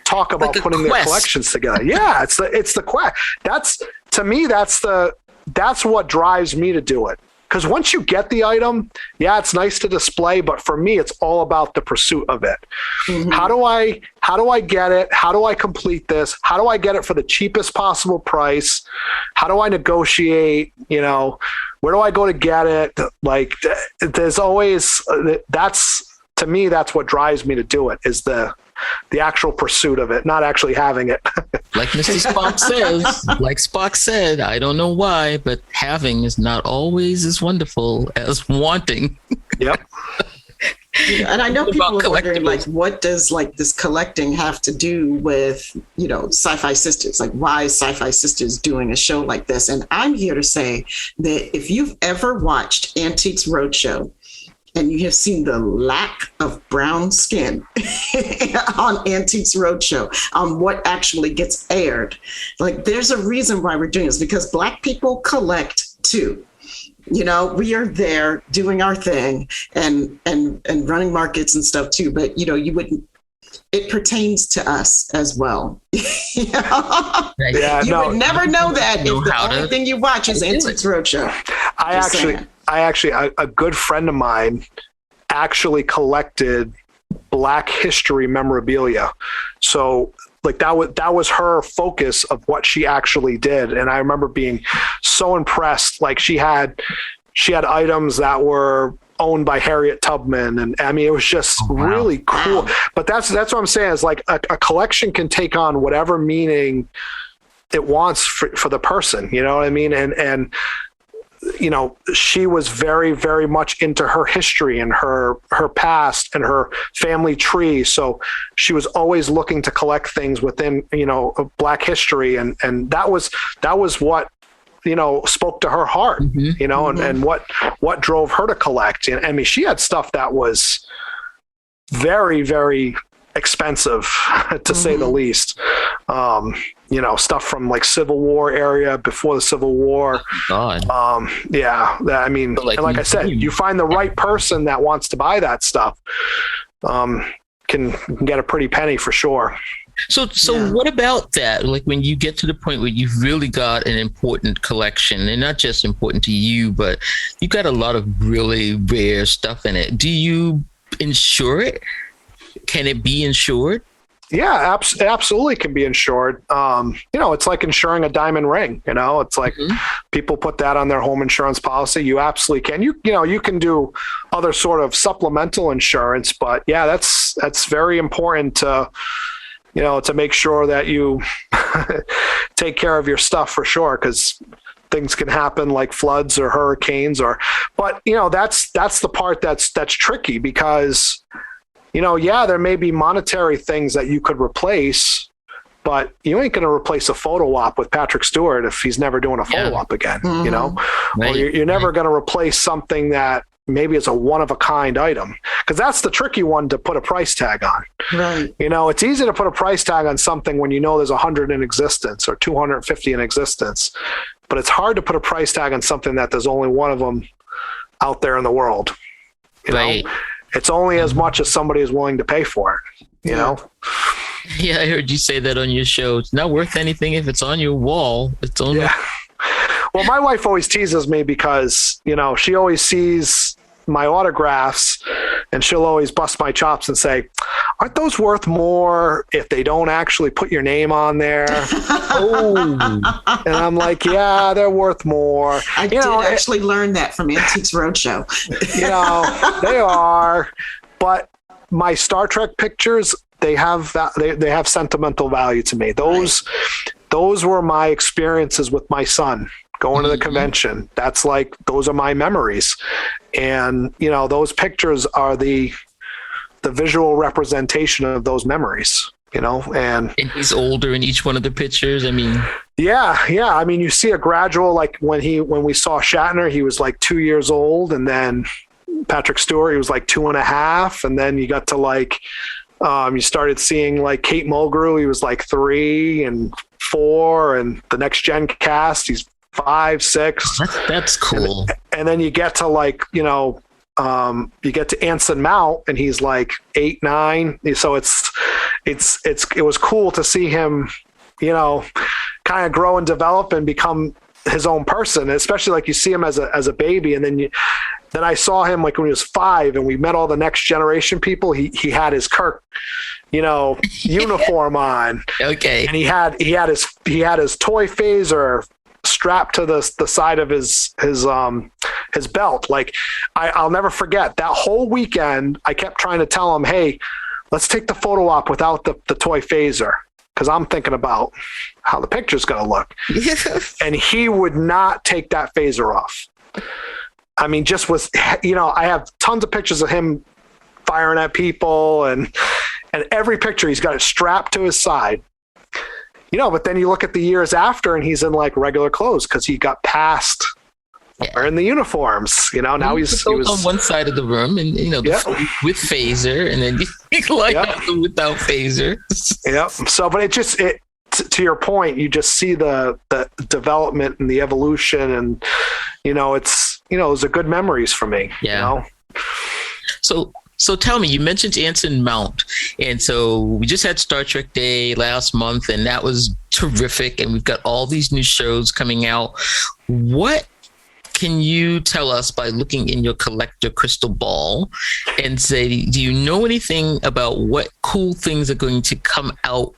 talk about like putting their collections together. Yeah. It's the quest. To me, that's what drives me to do it. Because once you get the item, yeah, it's nice to display, but for me, it's all about the pursuit of it. Mm-hmm. How do I get it? How do I complete this? How do I get it for the cheapest possible price? How do I negotiate? You know, where do I go to get it? Like, there's always to me, that's what drives me to do it, is the actual pursuit of it, not actually having it. Like Mr. Spock said, I don't know why, but having is not always as wonderful as wanting. Yep. And I know people are wondering, like, what does like this collecting have to do with, you know, Sci-Fi Sisters? Like, why is Sci-Fi Sisters doing a show like this? And I'm here to say that if you've ever watched Antiques Roadshow, and you have seen the lack of brown skin on Antiques Roadshow, on what actually gets aired. Like, there's a reason why we're doing this, because Black people collect too. You know, we are there doing our thing and running markets and stuff too. But, you know, it pertains to us as well. You would never know that if the only thing you watch is Antiques Roadshow. A good friend of mine actually collected Black history memorabilia. So like that was her focus of what she actually did. And I remember being so impressed. Like she had items that were owned by Harriet Tubman. And I mean, it was just really cool. But that's what I'm saying, is like a collection can take on whatever meaning it wants for the person, you know what I mean? And you know, she was very, very much into her history and her past and her family tree. So she was always looking to collect things within, you know, Black history. And that was what, you know, spoke to her heart, you know, and what drove her to collect. And I mean, she had stuff that was very, very expensive to say the least. You know, stuff from like Civil War area, before the Civil War. God. I mean, like, and like I said, you find the right person that wants to buy that stuff, can get a pretty penny for sure. So what about that? Like when you get to the point where you've really got an important collection, and not just important to you, but you've got a lot of really rare stuff in it. Do you insure it? Can it be insured? Yeah, it absolutely can be insured. You know, it's like insuring a diamond ring. You know, it's like people put that on their home insurance policy. You absolutely can. You know, you can do other sort of supplemental insurance, but yeah, that's very important to, you know, to make sure that you take care of your stuff for sure, because things can happen like floods or hurricanes but you know, that's the part that's tricky, because yeah, there may be monetary things that you could replace, but you ain't going to replace a photo op with Patrick Stewart if he's never doing a photo op again, Mm-hmm. or you're never going to replace something that maybe is a one-of-a-kind item, because that's the tricky one to put a price tag on. Right. It's easy to put a price tag on something when there's 100 in existence or 250 in existence, but it's hard to put a price tag on something that there's only one of them out there in the world. Right. It's only as much as somebody is willing to pay for it, you know? Yeah, I heard you say that on your show. It's not worth anything if it's on your wall. It's only... Yeah. Well, my wife always teases me because, she always sees my autographs and she'll always bust my chops and say, aren't those worth more if they don't actually put your name on there? Oh, and I'm like, yeah, they're worth more. I did actually learn that from Antiques Roadshow. They are, but my Star Trek pictures, they have sentimental value to me. Those were my experiences with my son going to the convention. That's those are my memories. And, those pictures are the visual representation of those memories, and he's older in each one of the pictures. I mean, yeah. I mean, you see a gradual, when we saw Shatner, he was 2 years old, and then Patrick Stewart, he was 2.5. And then you got to you started seeing Kate Mulgrew, he was 3 and 4, and the Next Gen cast, he's 5, 6. That's cool. And then you get to you get to Anson Mount, and he's 8, 9. So it was cool to see him, kind of grow and develop and become his own person, especially you see him as a baby. And then I saw him when he was 5, and we met all the Next Generation people. He had his Kirk, uniform on. Okay. And he had his toy phaser strapped to the side of his belt. I'll never forget that whole weekend. I kept trying to tell him, hey, let's take the photo op without the toy phaser, because I'm thinking about how the picture's going to look. And he would not take that phaser off. I mean, just was, I have tons of pictures of him firing at people, and every picture he's got it strapped to his side. But then you look at the years after, and he's in regular clothes because he got past wearing the uniforms. Now he was on one side of the room, and with phaser, and then without phaser. Yep. So, but to your point, you just see the development and the evolution, and those are good memories for me. Yeah. So tell me, you mentioned Anson Mount, and so we just had Star Trek Day last month, and that was terrific. And we've got all these new shows coming out. What can you tell us by looking in your collector crystal ball and say, do you know anything about what cool things are going to come out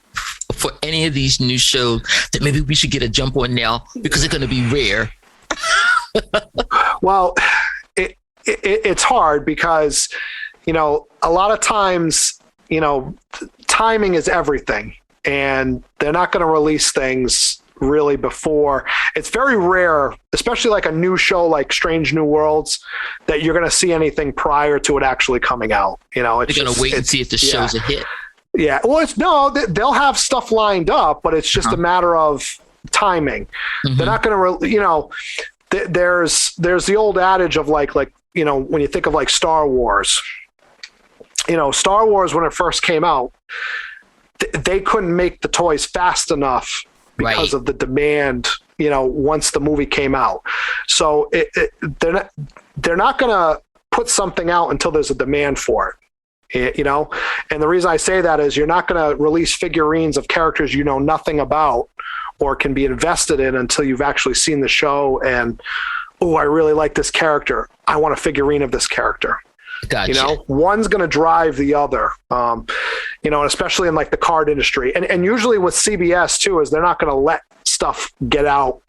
for any of these new shows that maybe we should get a jump on now because they're going to be rare? Well, it's hard because, a lot of times, timing is everything, and they're not going to release things really before. It's very rare, especially a new show like Strange New Worlds, that you're going to see anything prior to it actually coming out. They're going to wait and see if the show's a hit. Yeah. Well, they'll have stuff lined up, but it's just a matter of timing. Mm-hmm. They're not going to, there's the old adage of when you think of Star Wars, Star Wars, when it first came out, they couldn't make the toys fast enough because of the demand, once the movie came out. So they're not going to put something out until there's a demand for it, and the reason I say that is you're not going to release figurines of characters nothing about or can be invested in until you've actually seen the show and, oh, I really like this character. I want a figurine of this character. Gotcha. One's going to drive the other, and especially in the card industry. And usually with CBS too, is they're not going to let stuff get out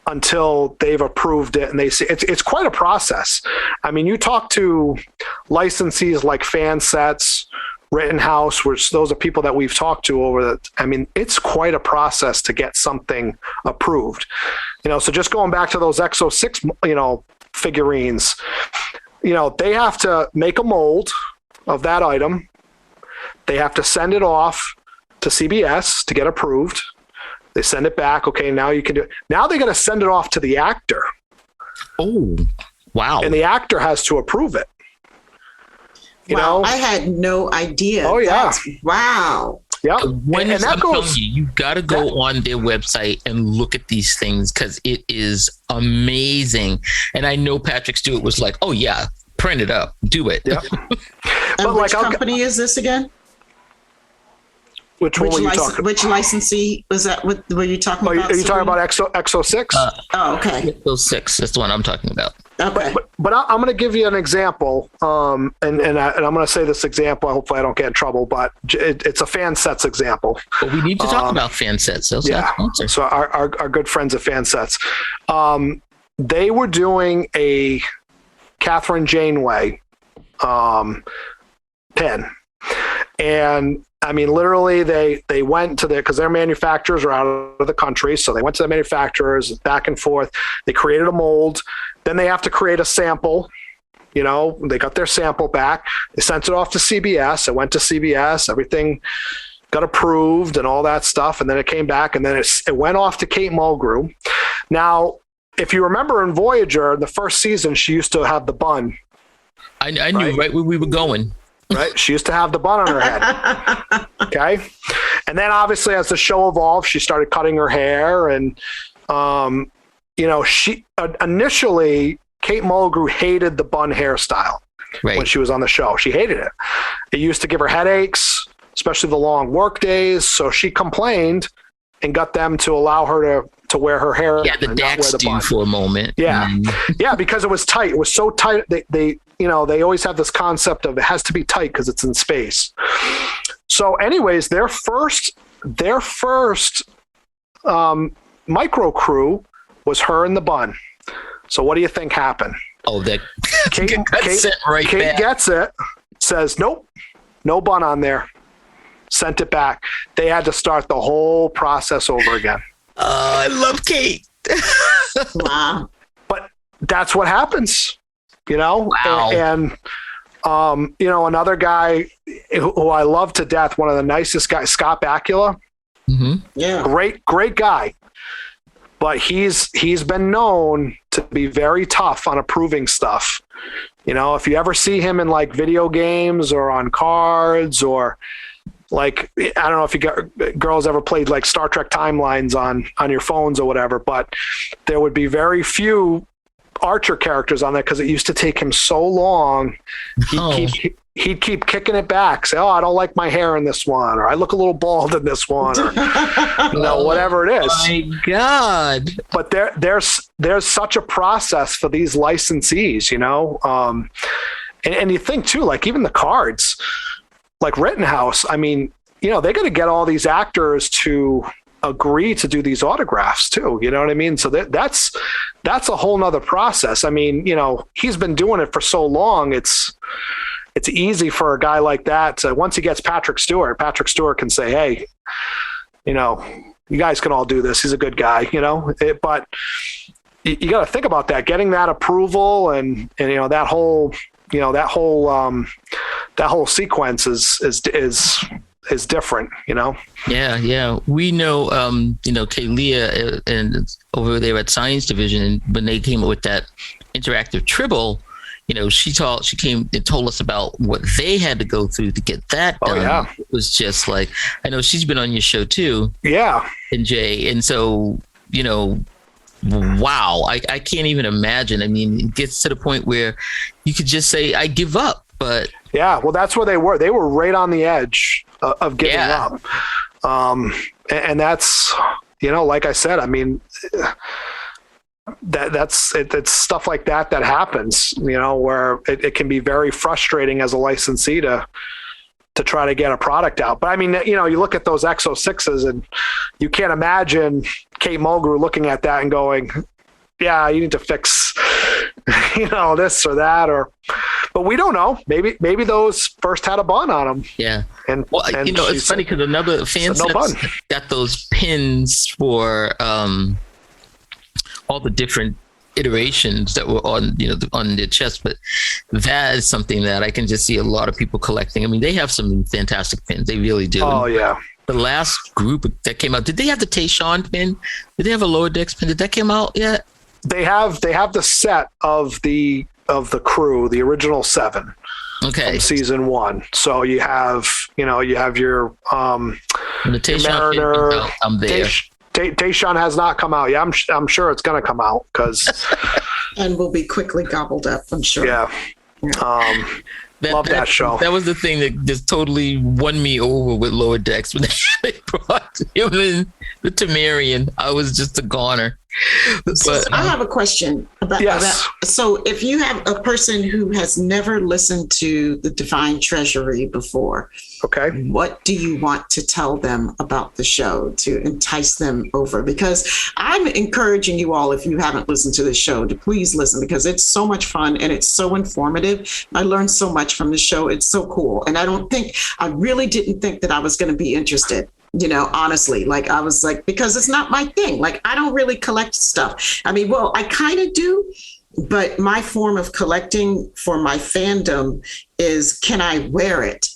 until they've approved it. And they see it's quite a process. I mean, you talk to licensees like Fansets, Rittenhouse, which those are people that we've talked to over the, I mean, it's quite a process to get something approved, so just going back to those X06, figurines, they have to make a mold, of that item. They have to send it off to CBS to get approved. They send it back. Okay, now you can do it. Now they got to send it off to the actor. Oh, wow. And the actor has to approve it. You know? I had no idea. Oh, yeah. Wow. Yeah. And that goes, you got to go on their website and look at these things because it is amazing. And I know Patrick Stewart was like, oh, yeah, print it up, do it. Yeah. But which company is this again? Which one were you talking? Which licensee was that? What were you talking about? Are you talking about XO6? Okay. XO6. That's the one I'm talking about. Okay. But I'm going to give you an example, and I'm going to say this example. Hopefully, I don't get in trouble. But it's a Fansets example. But we need to talk about Fansets. Yeah. So our good friends at Fansets, they were doing a Catherine Janeway pin, and I mean, literally, they went to because their manufacturers are out of the country. So they went to the manufacturers back and forth. They created a mold. Then they have to create a sample. You know, they got their sample back. They sent it off to CBS. It went to CBS. Everything got approved and all that stuff. And then it came back and then it went off to Kate Mulgrew. Now, if you remember in Voyager, the first season, she used to have the bun. I knew right where we were going. Right. She used to have the bun on her head. Okay. And then obviously as the show evolved, she started cutting her hair and, you know, she initially Kate Mulgrew hated the bun hairstyle when she was on the show. She hated it. It used to give her headaches, especially the long work days. So she complained and got them to allow her to wear her hair. Yeah, the Dax do for a moment. Yeah. Yeah, because it was tight. It was so tight. They you know, they always have this concept of it has to be tight because it's in space. So anyways, their first micro crew was her in the bun. So what do you think happened? Oh, that Kate back. Gets it, says, nope, no bun on there. Sent it back. They had to start the whole process over again. I love Kate. Wow. But that's what happens, you know? Wow. And you know, another guy who I love to death, one of the nicest guys, Scott Bakula. Mm-hmm. Yeah. Great guy. But he's been known to be very tough on approving stuff. You know, if you ever see him in like video games or on cards or like, I don't know if you girls ever played like Star Trek Timelines on your phones or whatever, but there would be very few Archer characters on there because it used to take him so long. He'd keep kicking it back, say, oh, I don't like my hair in this one, or I look a little bald in this one, or you know, whatever it is. Oh my God. But there's such a process for these licensees, you know? And you think too, like even the cards, like Rittenhouse, I mean, you know, they got to get all these actors to agree to do these autographs too. You know what I mean? So that's a whole nother process. I mean, you know, he's been doing it for so long. It's easy for a guy like that to, once he gets Patrick Stewart can say, hey, you know, you guys can all do this. He's a good guy, you know, but you got to think about that, getting that approval and, you know, that whole sequence is different, you know? Yeah. We know, you know, Kalia and over there at Science Division, and when they came up with that interactive Tribble, you know, she came and told us about what they had to go through to get that done. Yeah. It was just like, I know she's been on your show too. Yeah. And Jay. And so, you know, wow, I can't even imagine. I mean, it gets to the point where you could just say, I give up, but. Yeah. Well, that's where they were. They were right on the edge of giving up. And that's, you know, like I said, I mean, it's stuff like that happens, you know, where it can be very frustrating as a licensee to try to get a product out. But I mean, you know, you look at those XO6s and you can't imagine Kate Mulgrew looking at that and going, yeah, you need to fix, you know, this or that, but we don't know. Maybe those first had a bun on them. Yeah. And you know, it's funny because another fan got those pins for all the different iterations that were on, on their chest. But that is something that I can just see a lot of people collecting. I mean, they have some fantastic pins. They really do. Oh, yeah. The last group that came out, did they have the Tayshaun pin? Did they have a Lower Decks pin? Did that come out yet? They have the set of the crew, the original 7. Okay. From season 1. So you have your your Mariner. I'm there. Tayshaun has not come out. Yeah, I'm sure it's going to come out because and will be quickly gobbled up, I'm sure. Yeah. Love that show. That was the thing that just totally won me over with Lower Decks when they brought him in, the Temerian. I was just a goner. So I have a question about that. So if you have a person who has never listened to the Divine Treasury before, okay, what do you want to tell them about the show to entice them over? Because I'm encouraging you all, if you haven't listened to the show, to please listen, because it's so much fun and it's so informative. I learned so much from the show. It's so cool. And I really didn't think that I was going to be interested. Honestly, I was like, because it's not my thing. I don't really collect stuff. I mean, well, I kind of do, but my form of collecting for my fandom is, can I wear it?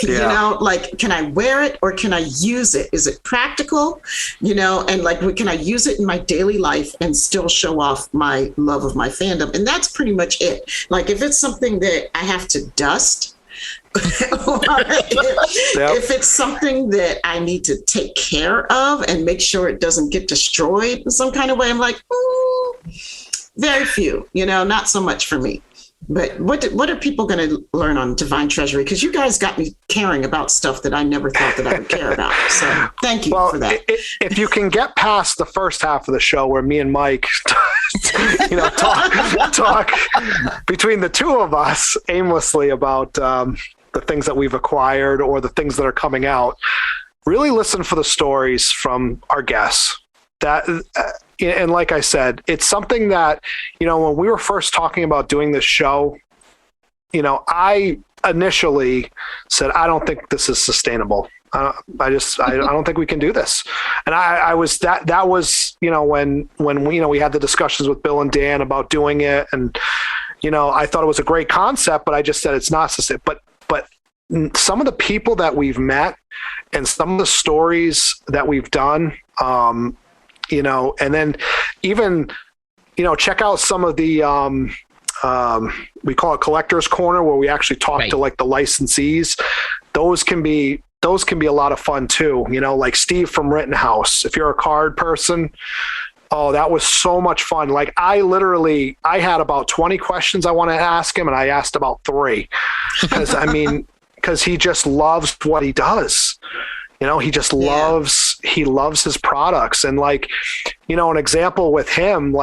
Yeah. Can I wear it or can I use it? Is it practical? And can I use it in my daily life and still show off my love of my fandom? And that's pretty much it. If it's something that I have to dust, if it's something that I need to take care of and make sure it doesn't get destroyed in some kind of way, I'm like, very few, not so much for me. But what are people going to learn on Divine Treasury? Because you guys got me caring about stuff that I never thought that I would care about. So thank you for that. If you can get past the first half of the show where me and Mike, talk between the two of us aimlessly about the things that we've acquired or the things that are coming out, really listen for the stories from our guests. And like I said, it's something that, when we were first talking about doing this show, I initially said, I don't think this is sustainable. I don't think we can do this. And that was, when we had the discussions with Bill and Dan about doing it. And, I thought it was a great concept, but I just said it's not sustainable. But some of the people that we've met and some of the stories that we've done, and then even, check out some of the, we call it Collector's Corner, where we actually talk to the licensees. Those can be a lot of fun too. Like Steve from Rittenhouse, if you're a card person, oh, that was so much fun. I had about 20 questions I want to ask him, and I asked about 3 because he just loves what he does. He just loves his products. And an example with him,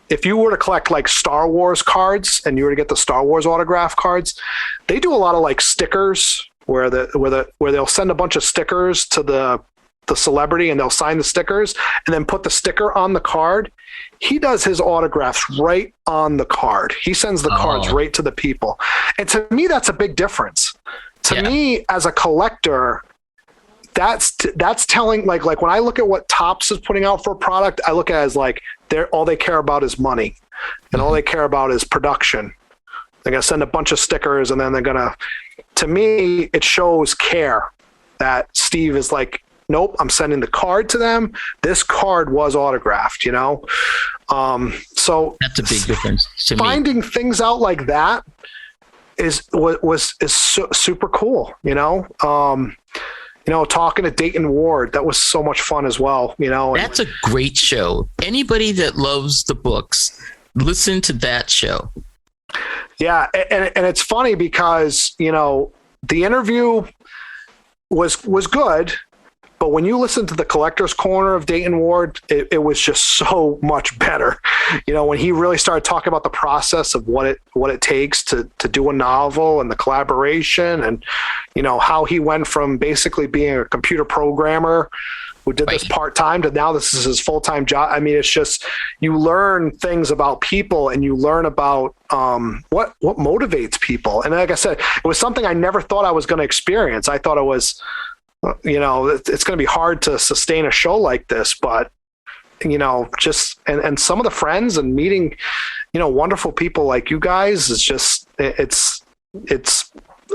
if you were to collect Star Wars cards and you were to get the Star Wars autograph cards, they do a lot of stickers where they'll send a bunch of stickers to the celebrity and they'll sign the stickers and then put the sticker on the card. He does his autographs right on the card. He sends the cards right to the people. And to me, that's a big difference. To me, as a collector, that's telling, when I look at what Topps is putting out for a product, I look at it as all they care about is money and all they care about is production. They're going to send a bunch of stickers and then they're going to me, it shows care that Steve is nope, I'm sending the card to them. This card was autographed, So that's a big difference to finding me. Things out like that is super cool, talking to Dayton Ward, that was so much fun as well, That's a great show. Anybody that loves the books, listen to that show. Yeah, and it's funny because, the interview was good, but when you listen to the Collector's Corner of Dayton Ward, it was just so much better. When he really started talking about the process of what it takes to do a novel and the collaboration and, how he went from basically being a computer programmer who did this part-time to now this is his full-time job. I mean, it's just, you learn things about people and you learn about what motivates people. And like I said, it was something I never thought I was going to experience. I thought it was, it's going to be hard to sustain a show like this, but just, and some of the friends and meeting, wonderful people like you guys is just, it's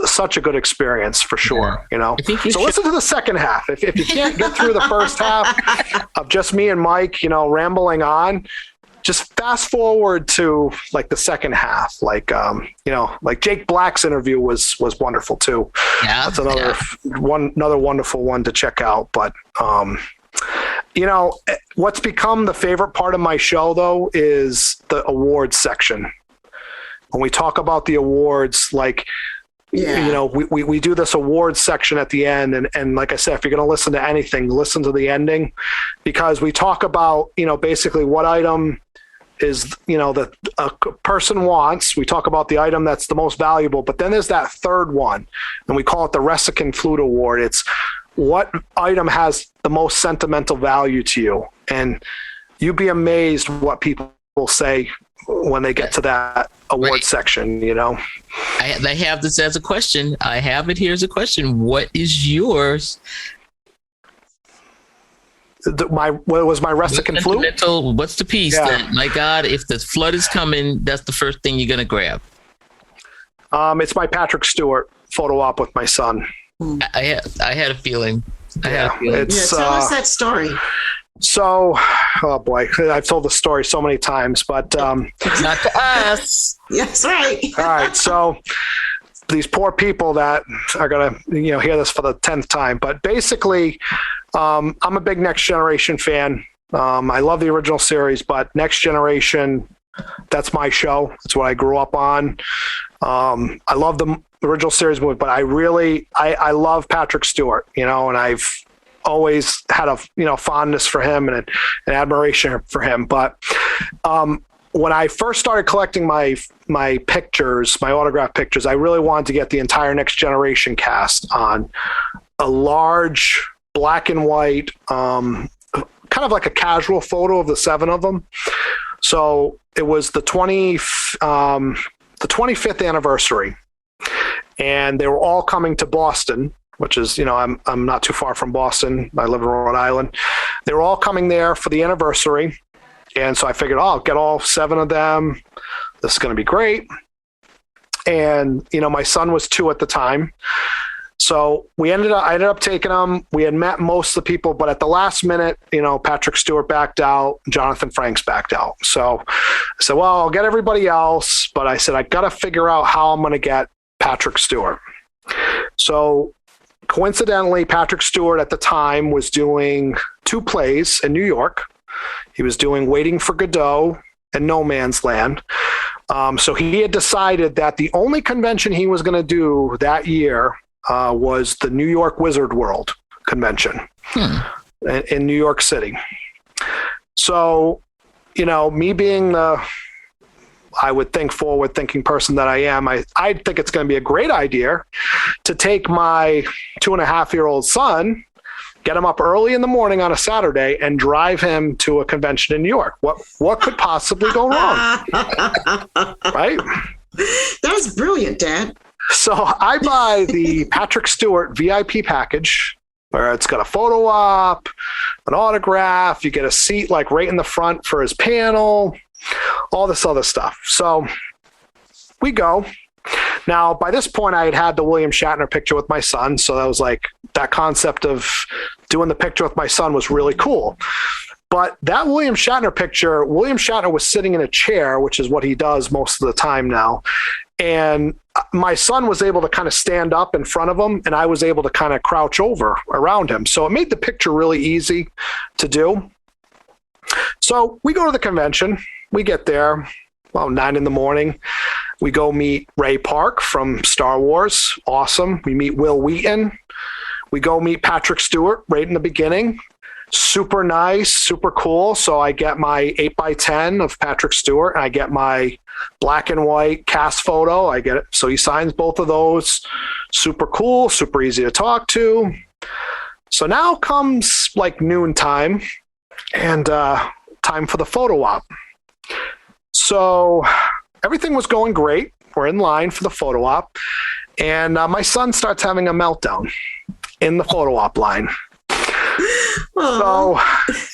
such a good experience for sure. So listen to the second half. If you can't get through the first half of just me and Mike, rambling on, just fast forward to like the second half. Like, like Jake Black's interview was wonderful too. Yeah. That's another wonderful one to check out. But, what's become the favorite part of my show though, is the awards section. When we talk about the awards, like, we do this awards section at the end. And like I said, if you're going to listen to anything, listen to the ending, because we talk about, basically what item is, that a person wants. We talk about the item that's the most valuable, but then there's that third one, and we call it the Resican Flute Award. It's what item has the most sentimental value to you. And you'd be amazed what people will say when they get to that award section, I have this as a question. I have it here as a question. What is yours? What was my Resican flute? What's the piece that, my God, if the flood is coming, that's the first thing you're going to grab? It's my Patrick Stewart photo op with my son. I had a feeling. Tell us that story. So, oh boy, I've told the story so many times, but it's not to us. Yes, right. All right, so these poor people that are gonna, hear this for the 10th time, but basically, I'm a big Next Generation fan. I love the original series, but Next Generation, that's my show. That's what I grew up on. I love the original series movie, but I love Patrick Stewart, and I've always had a fondness for him and an admiration for him. But when I first started collecting my pictures, my autograph pictures, I really wanted to get the entire Next Generation cast on a large black and white, kind of like a casual photo of the 7 of them. So it was the 25th anniversary, and they were all coming to Boston, which is, I'm not too far from Boston. I live in Rhode Island. They were all coming there for the anniversary. And so I figured, I'll get all 7 of them. This is going to be great. And, my son was 2 at the time. So I ended up taking them. We had met most of the people, but at the last minute, Patrick Stewart backed out, Jonathan Frakes backed out. So I said, well, I'll get everybody else. But I said, I got to figure out how I'm going to get Patrick Stewart. So coincidentally, Patrick Stewart at the time was doing 2 plays in New York. He was doing Waiting for Godot and No Man's Land. So he had decided that the only convention he was going to do that year was the New York Wizard World convention in New York City. So, me being the, I would think, forward-thinking person that I am, I think it's going to be a great idea to take my 2.5-year-old son, get him up early in the morning on a Saturday, and drive him to a convention in New York. What could possibly go wrong? Right? That was brilliant, Dad. So I buy the Patrick Stewart VIP package, where it's got a photo op, an autograph, you get a seat like right in the front for his panel, all this other stuff. So we go. Now, by this point, I had the William Shatner picture with my son. So that was like, that concept of doing the picture with my son was really cool. But that William Shatner picture, William Shatner was sitting in a chair, which is what he does most of the time now. And my son was able to kind of stand up in front of him, and I was able to kind of crouch over around him. So it made the picture really easy to do. So we go to the convention. We get there, 9 a.m. We go meet Ray Park from Star Wars. Awesome. We meet Will Wheaton. We go meet Patrick Stewart right in the beginning. Super nice, super cool. So I get my 8x10 of Patrick Stewart, and I get my black and white cast photo. I get it. So he signs both of those. Super cool, super easy to talk to. So now comes like noon time and time for the photo op. So everything was going great. We're in line for the photo op. And my son starts having a meltdown in the photo op line. So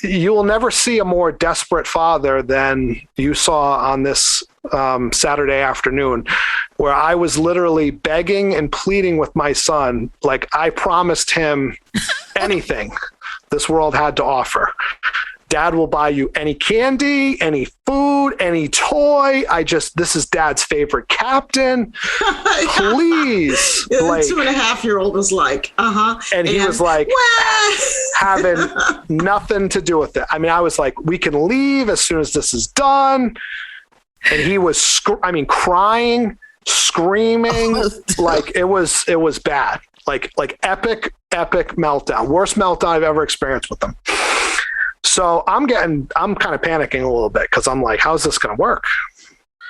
you will never see a more desperate father than you saw on this Saturday afternoon, where I was literally begging and pleading with my son. Like, I promised him anything this world had to offer. Dad will buy you any candy, any food, any toy. This is Dad's favorite captain. Please. The Blake. 2.5-year-old was like, And he was like, having nothing to do with it. I mean, I was like, we can leave as soon as this is done. And he was, crying, screaming, like it was bad, like epic meltdown, worst meltdown I've ever experienced with them. So I'm kind of panicking a little bit because I'm like, how's this going to work?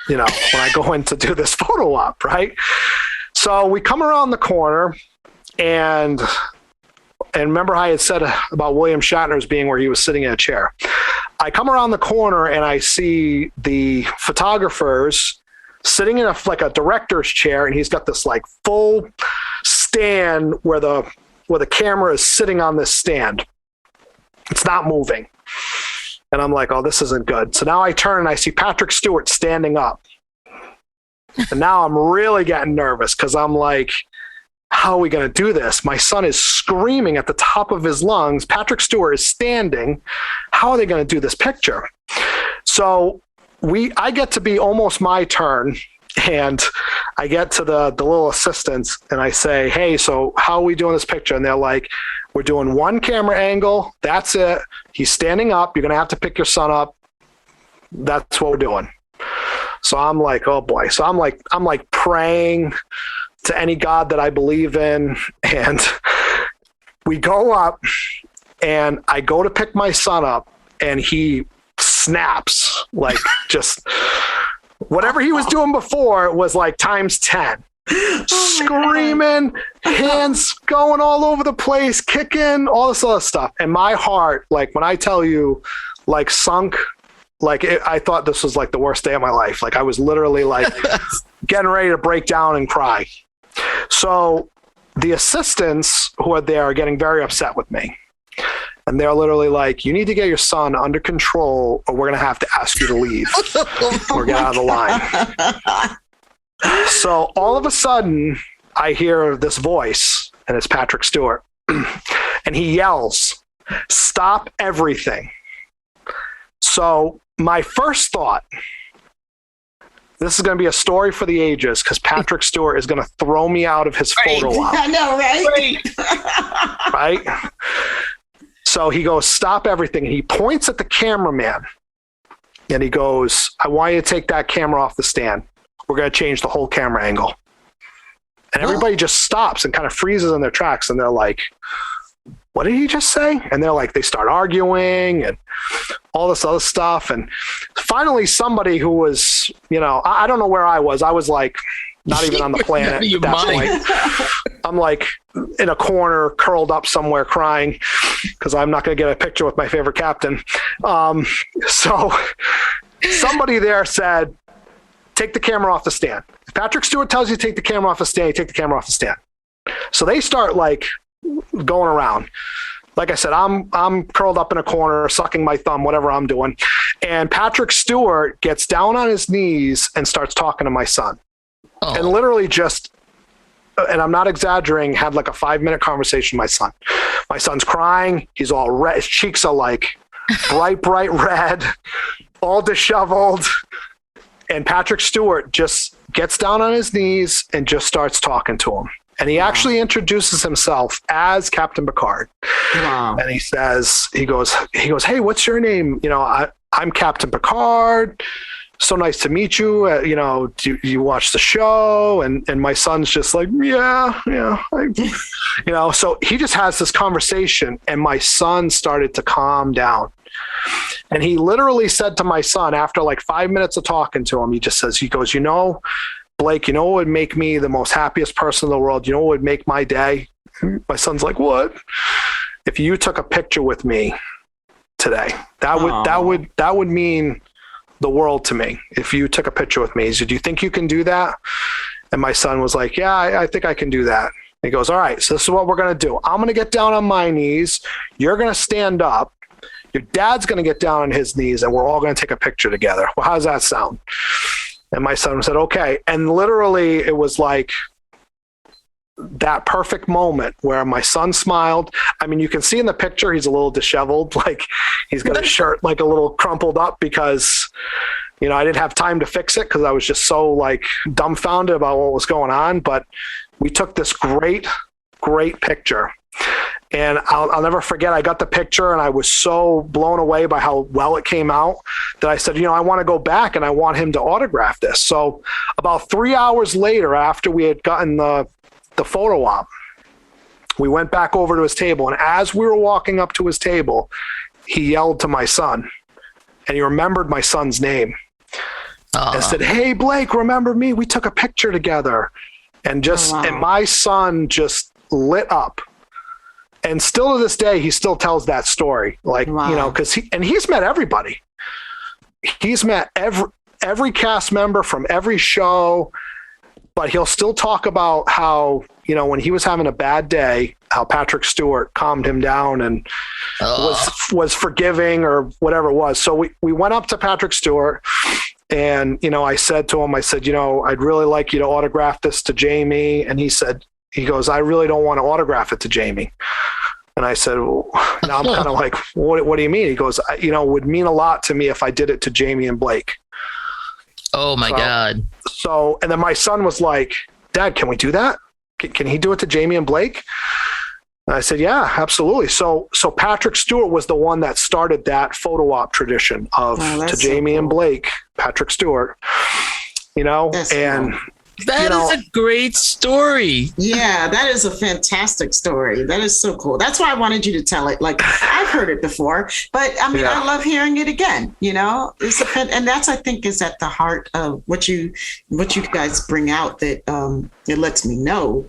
When I go in to do this photo op, right? So we come around the corner, and remember how I had said about William Shatner's being where he was sitting in a chair. I come around the corner and I see the photographers sitting in a director's chair, and he's got this like full stand where the camera is sitting on this stand. It's not moving. And I'm like, oh, this isn't good. So now I turn and I see Patrick Stewart standing up. And now I'm really getting nervous because I'm like, how are we going to do this? My son is screaming at the top of his lungs. Patrick Stewart is standing. How are they going to do this picture? So I get to be almost my turn. And I get to the little assistants and I say, hey, so how are we doing this picture? And they're like, we're doing one camera angle. That's it. He's standing up. You're going to have to pick your son up. That's what we're doing. So I'm like, oh boy. So I'm like praying to any God that I believe in. And we go up and I go to pick my son up and he snaps, like just whatever he was doing before was like times 10. Screaming, hands going all over the place, kicking, all this other stuff. And my heart, like when I tell you, like sunk, I thought this was like the worst day of my life. Like I was literally like getting ready to break down and cry. So the assistants who are there are getting very upset with me. And they're literally like, you need to get your son under control or we're going to have to ask you to leave or get out of the line. So all of a sudden, I hear this voice, and it's Patrick Stewart. And he yells, stop everything. So my first thought, this is going to be a story for the ages because Patrick Stewart is going to throw me out of his photo op. I know, right? Right? So he goes, stop everything. And he points at the cameraman and he goes, I want you to take that camera off the stand. We're going to change the whole camera angle. And everybody just stops and kind of freezes in their tracks. And they're like, what did he just say? And they're like, they start arguing and all this other stuff. And finally, somebody who was, I don't know where I was. I was like, not even on the planet at that point. I'm like in a corner, curled up somewhere crying because I'm not going to get a picture with my favorite captain. So somebody there said, take the camera off the stand. If Patrick Stewart tells you to take the camera off the stand, you take the camera off the stand. So they start like going around. Like I said, I'm curled up in a corner, sucking my thumb, whatever I'm doing. And Patrick Stewart gets down on his knees and starts talking to my son. Oh. And literally just, and I'm not exaggerating, had like a 5-minute conversation with my son. My son's crying. He's all red. His cheeks are like bright red, all disheveled. And Patrick Stewart just gets down on his knees and just starts talking to him. And he actually introduces himself as Captain Picard. Wow. And he goes, hey, what's your name? I'm Captain Picard. So nice to meet you. Do you watch the show? And my son's just like, yeah. So he just has this conversation and my son started to calm down. And he literally said to my son after like 5 minutes of talking to him, he goes, Blake, what would make me the most happiest person in the world? What would make my day? My son's like, what? If you took a picture with me today, that would mean the world to me. If you took a picture with me, he said, do you think you can do that? And my son was like, yeah, I think I can do that. He goes, all right, so this is what we're going to do. I'm going to get down on my knees. You're going to stand up. Your dad's going to get down on his knees, and we're all going to take a picture together. Well, how does that sound? And my son said, okay. And literally it was like that perfect moment where my son smiled. I mean, you can see in the picture, he's a little disheveled, like he's got his shirt like a little crumpled up because, you know, I didn't have time to fix it because I was just so like dumbfounded about what was going on. But we took this great picture. And I'll never forget, I got the picture and I was so blown away by how well it came out that I said, you know, I want to go back and I want him to autograph this. So about 3 hours later, after we had gotten the photo op, we went back over to his table. And as we were walking up to his table, he yelled to my son, and he remembered my son's name and said, hey, Blake, remember me? We took a picture together. And just, and my son just lit up. And still to this day, he still tells that story. Like, you know, because he's met everybody. He's met every cast member from every show, but he'll still talk about how, you know, when he was having a bad day, how Patrick Stewart calmed him down and was forgiving or whatever it was. So we went up to Patrick Stewart and, you know, I said to him, you know, I'd really like you to autograph this to Jamie. And he goes, I really don't want to autograph it to Jamie. And I said, well, now I'm kind of like, what do you mean? He goes, you know, it would mean a lot to me if I did it to Jamie and Blake. Oh my God. So, and then my son was like, Dad, can we do that? Can he do it to Jamie and Blake? And I said, yeah, absolutely. So Patrick Stewart was the one that started that photo op tradition of to Jamie and Blake, Patrick Stewart, you know, That is a great story. Yeah, that is a fantastic story. That is so cool. That's why I wanted you to tell it. Like, I've heard it before, but I mean, I love hearing it again, you know, and that's, I think, is at the heart of what you guys bring out, that it lets me know,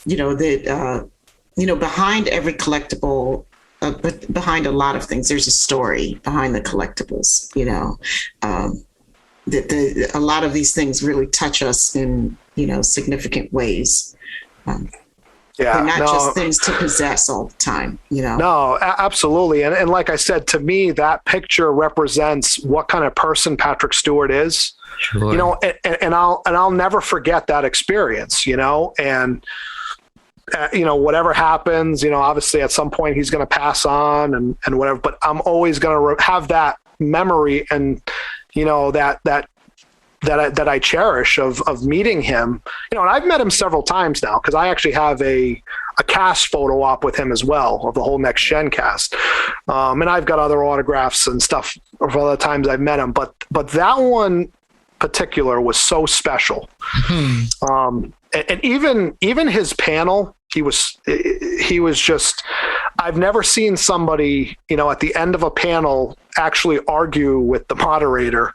you know, that, you know, behind every collectible, but behind a lot of things, there's a story behind the collectibles, you know. That a lot of these things really touch us in, you know, significant ways. They're not just things to possess all the time, you know? No, absolutely. And like I said, to me, that picture represents what kind of person Patrick Stewart is, you know, and I'll never forget that experience, you know, and, you know, whatever happens, you know, obviously at some point he's going to pass on and whatever, but I'm always going to have that memory and, you know, that I cherish of meeting him, you know, and I've met him several times now because I actually have a cast photo op with him as well of the whole Next Gen cast. And I've got other autographs and stuff of other times I've met him, but that one particular was so special. And even his panel, he was just, I've never seen somebody, you know, at the end of a panel actually argue with the moderator.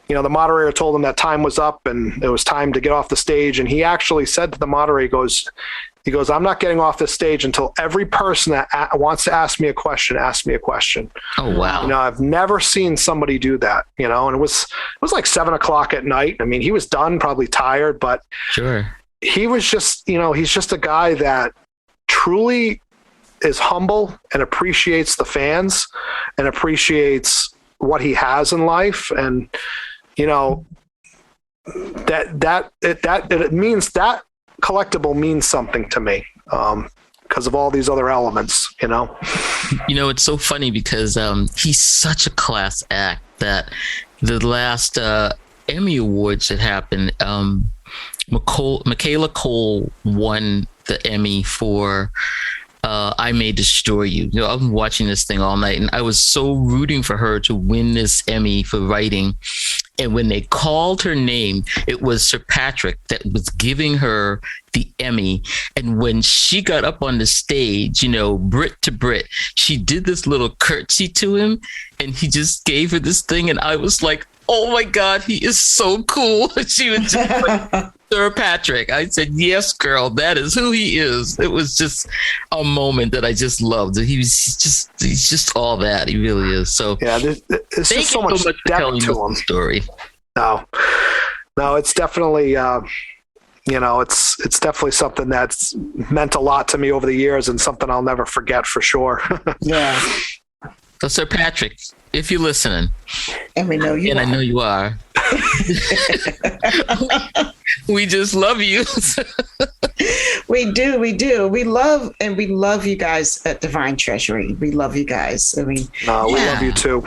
You know, the moderator told him that time was up and it was time to get off the stage. And he actually said to the moderator, he goes, I'm not getting off this stage until every person that wants to ask me a question, asks me a question. Oh, wow. You know, I've never seen somebody do that, you know, and it was like 7:00 at night. I mean, he was done, probably tired, but sure. He was just, you know, he's just a guy that truly is humble and appreciates the fans and appreciates what he has in life. And, you know, it means that collectible means something to me because of all these other elements, you know. You know, it's so funny because he's such a class act that the last Emmy Awards that happened, Michaela Cole won the Emmy for I May Destroy You. You know, I've been watching this thing all night and I was so rooting for her to win this Emmy for writing. And when they called her name, it was Sir Patrick that was giving her the Emmy. And when she got up on the stage, you know, Brit to Brit, she did this little curtsy to him and he just gave her this thing. And I was like, oh my God, he is so cool. She was just like, Sir Patrick. I said, yes, girl, that is who he is. It was just a moment that I just loved. He's just all that. He really is. So yeah, there's just so much depth to him. Story. No, it's definitely, it's definitely something that's meant a lot to me over the years and something I'll never forget for sure. Yeah. So, Sir Patrick, if you're listening, and we know you and are. I know you are, we just love you. We do. We love you guys at Divine Treasury. We love you guys. I mean, we love you too.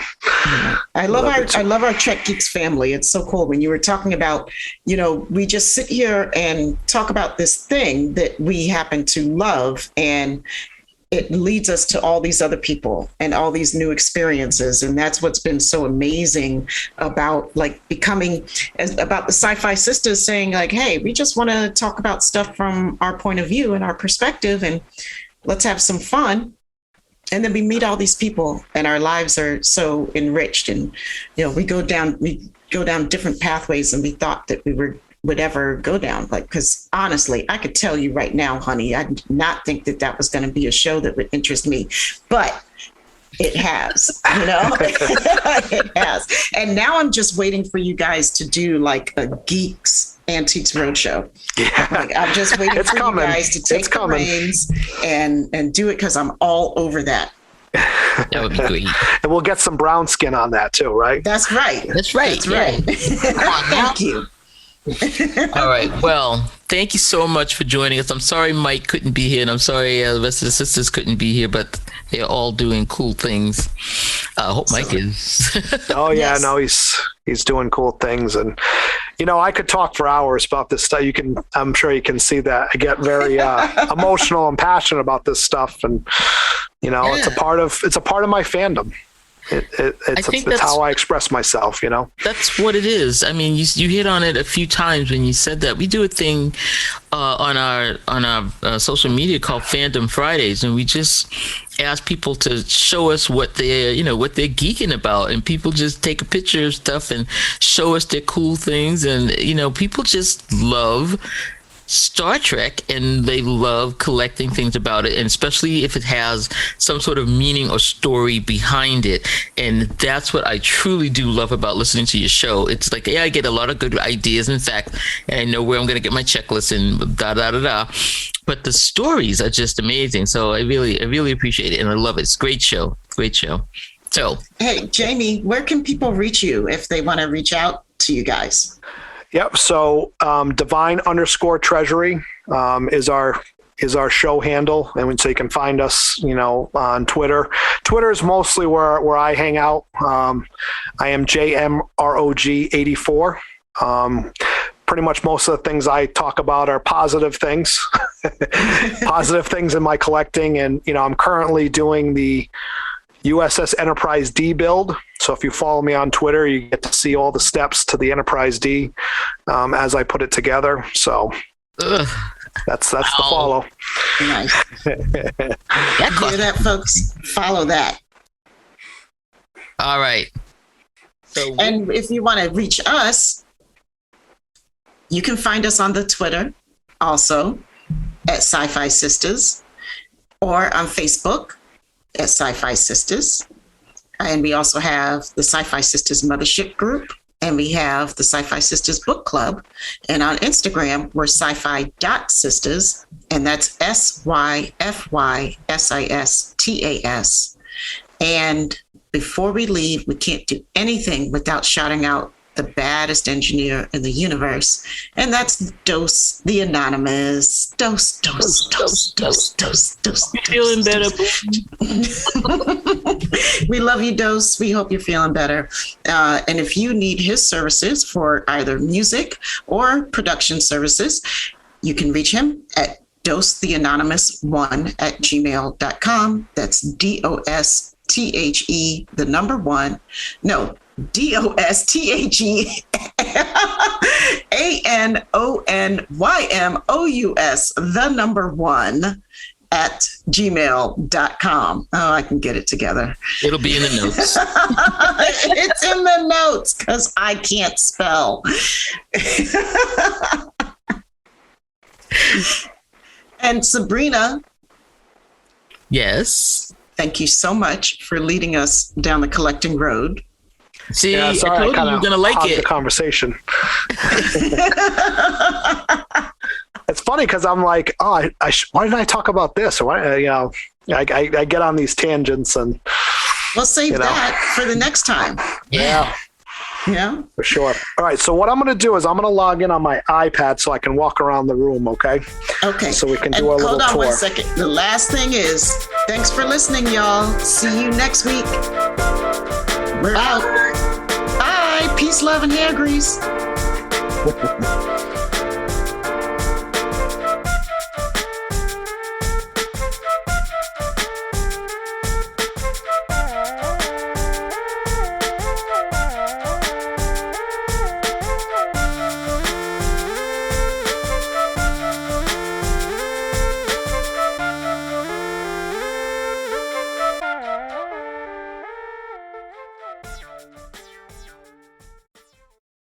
I love our Trek Geeks family. It's so cool. When you were talking about, we just sit here and talk about this thing that we happen to love, and it leads us to all these other people and all these new experiences. And that's what's been so amazing about about the Sci-Fi Sisters saying like, hey, we just want to talk about stuff from our point of view and our perspective, and let's have some fun. And then we meet all these people and our lives are so enriched, and, we go down different pathways than we thought that we would ever go down. Because honestly, I could tell you right now, honey, I did not think that was going to be a show that would interest me, but it has, it has. And now I'm just waiting for you guys to do like a Geeks Antiques Roadshow. Yeah. I'm just waiting for you guys to take the reins and do it, because I'm all over that. That would be great. And we'll get some brown skin on that too, right? That's right. That's right. Thank you. All right. Well, thank you so much for joining us. I'm sorry Mike couldn't be here, and I'm sorry the rest of the sisters couldn't be here, but they're all doing cool things. I hope Mike is. Oh yeah, yes. No, he's doing cool things, and I could talk for hours about this stuff. I'm sure you can see that I get very emotional and passionate about this stuff, and it's a part of my fandom. It's how I express myself, That's what it is. I mean, you hit on it a few times when you said that. We do a thing on our social media called Fandom Fridays, and we just ask people to show us what they're geeking about, and people just take a picture of stuff and show us their cool things, and people just love Star Trek, and they love collecting things about it, and especially if it has some sort of meaning or story behind it. And that's what I truly do love about listening to your show. It's like, I get a lot of good ideas. In fact, and I know where I'm going to get my checklist and da. But the stories are just amazing. So I really appreciate it, and I love it. It's a great show. So, hey, Jamie, where can people reach you if they want to reach out to you guys? Yep. So Divine_Treasury is our show handle, and so you can find us, on Twitter. Twitter is mostly where I hang out. I am JMROG84. Pretty much most of the things I talk about are positive things, positive things in my collecting, and I'm currently doing the USS Enterprise D build. So if you follow me on Twitter, you get to see all the steps to the Enterprise D as I put it together. So that's the follow. Nice. Hear that, folks? Follow that. All right. And if you want to reach us, you can find us on the Twitter also at Sci-Fi Sisters, or on Facebook at Sci-Fi Sisters. And we also have the Sci-Fi Sisters Mothership Group, and we have the Sci-Fi Sisters Book Club. And on Instagram, we're sci-fi.sisters, and that's SYFYSISTAS. And before we leave, we can't do anything without shouting out the baddest engineer in the universe, and that's Dose the Anonymous. Dose. Feeling better. We love you, Dose. We hope you're feeling better. And if you need his services for either music or production services, you can reach him at dosetheanonymous1@gmail.com. That's DOSTHE, the number one. No, DOSTHEANONYMOUS, the number one, at gmail.com. Oh, I can get it together. It'll be in the notes. It's in the notes because I can't spell. And Sabrina. Yes. Thank you so much for leading us down the collecting road. See, yeah, sorry, I told you were going to like it. The conversation. It's funny because I'm like, oh, why didn't I talk about this? Or why, I get on these tangents and. Well, save that for the next time. Yeah. Yeah. For sure. All right. So what I'm going to do is I'm going to log in on my iPad so I can walk around the room. Okay. Okay. So we can do a little tour. Hold on 1 second. The last thing is, thanks for listening, y'all. See you next week. We're out. Bye. Peace, love, and hair grease.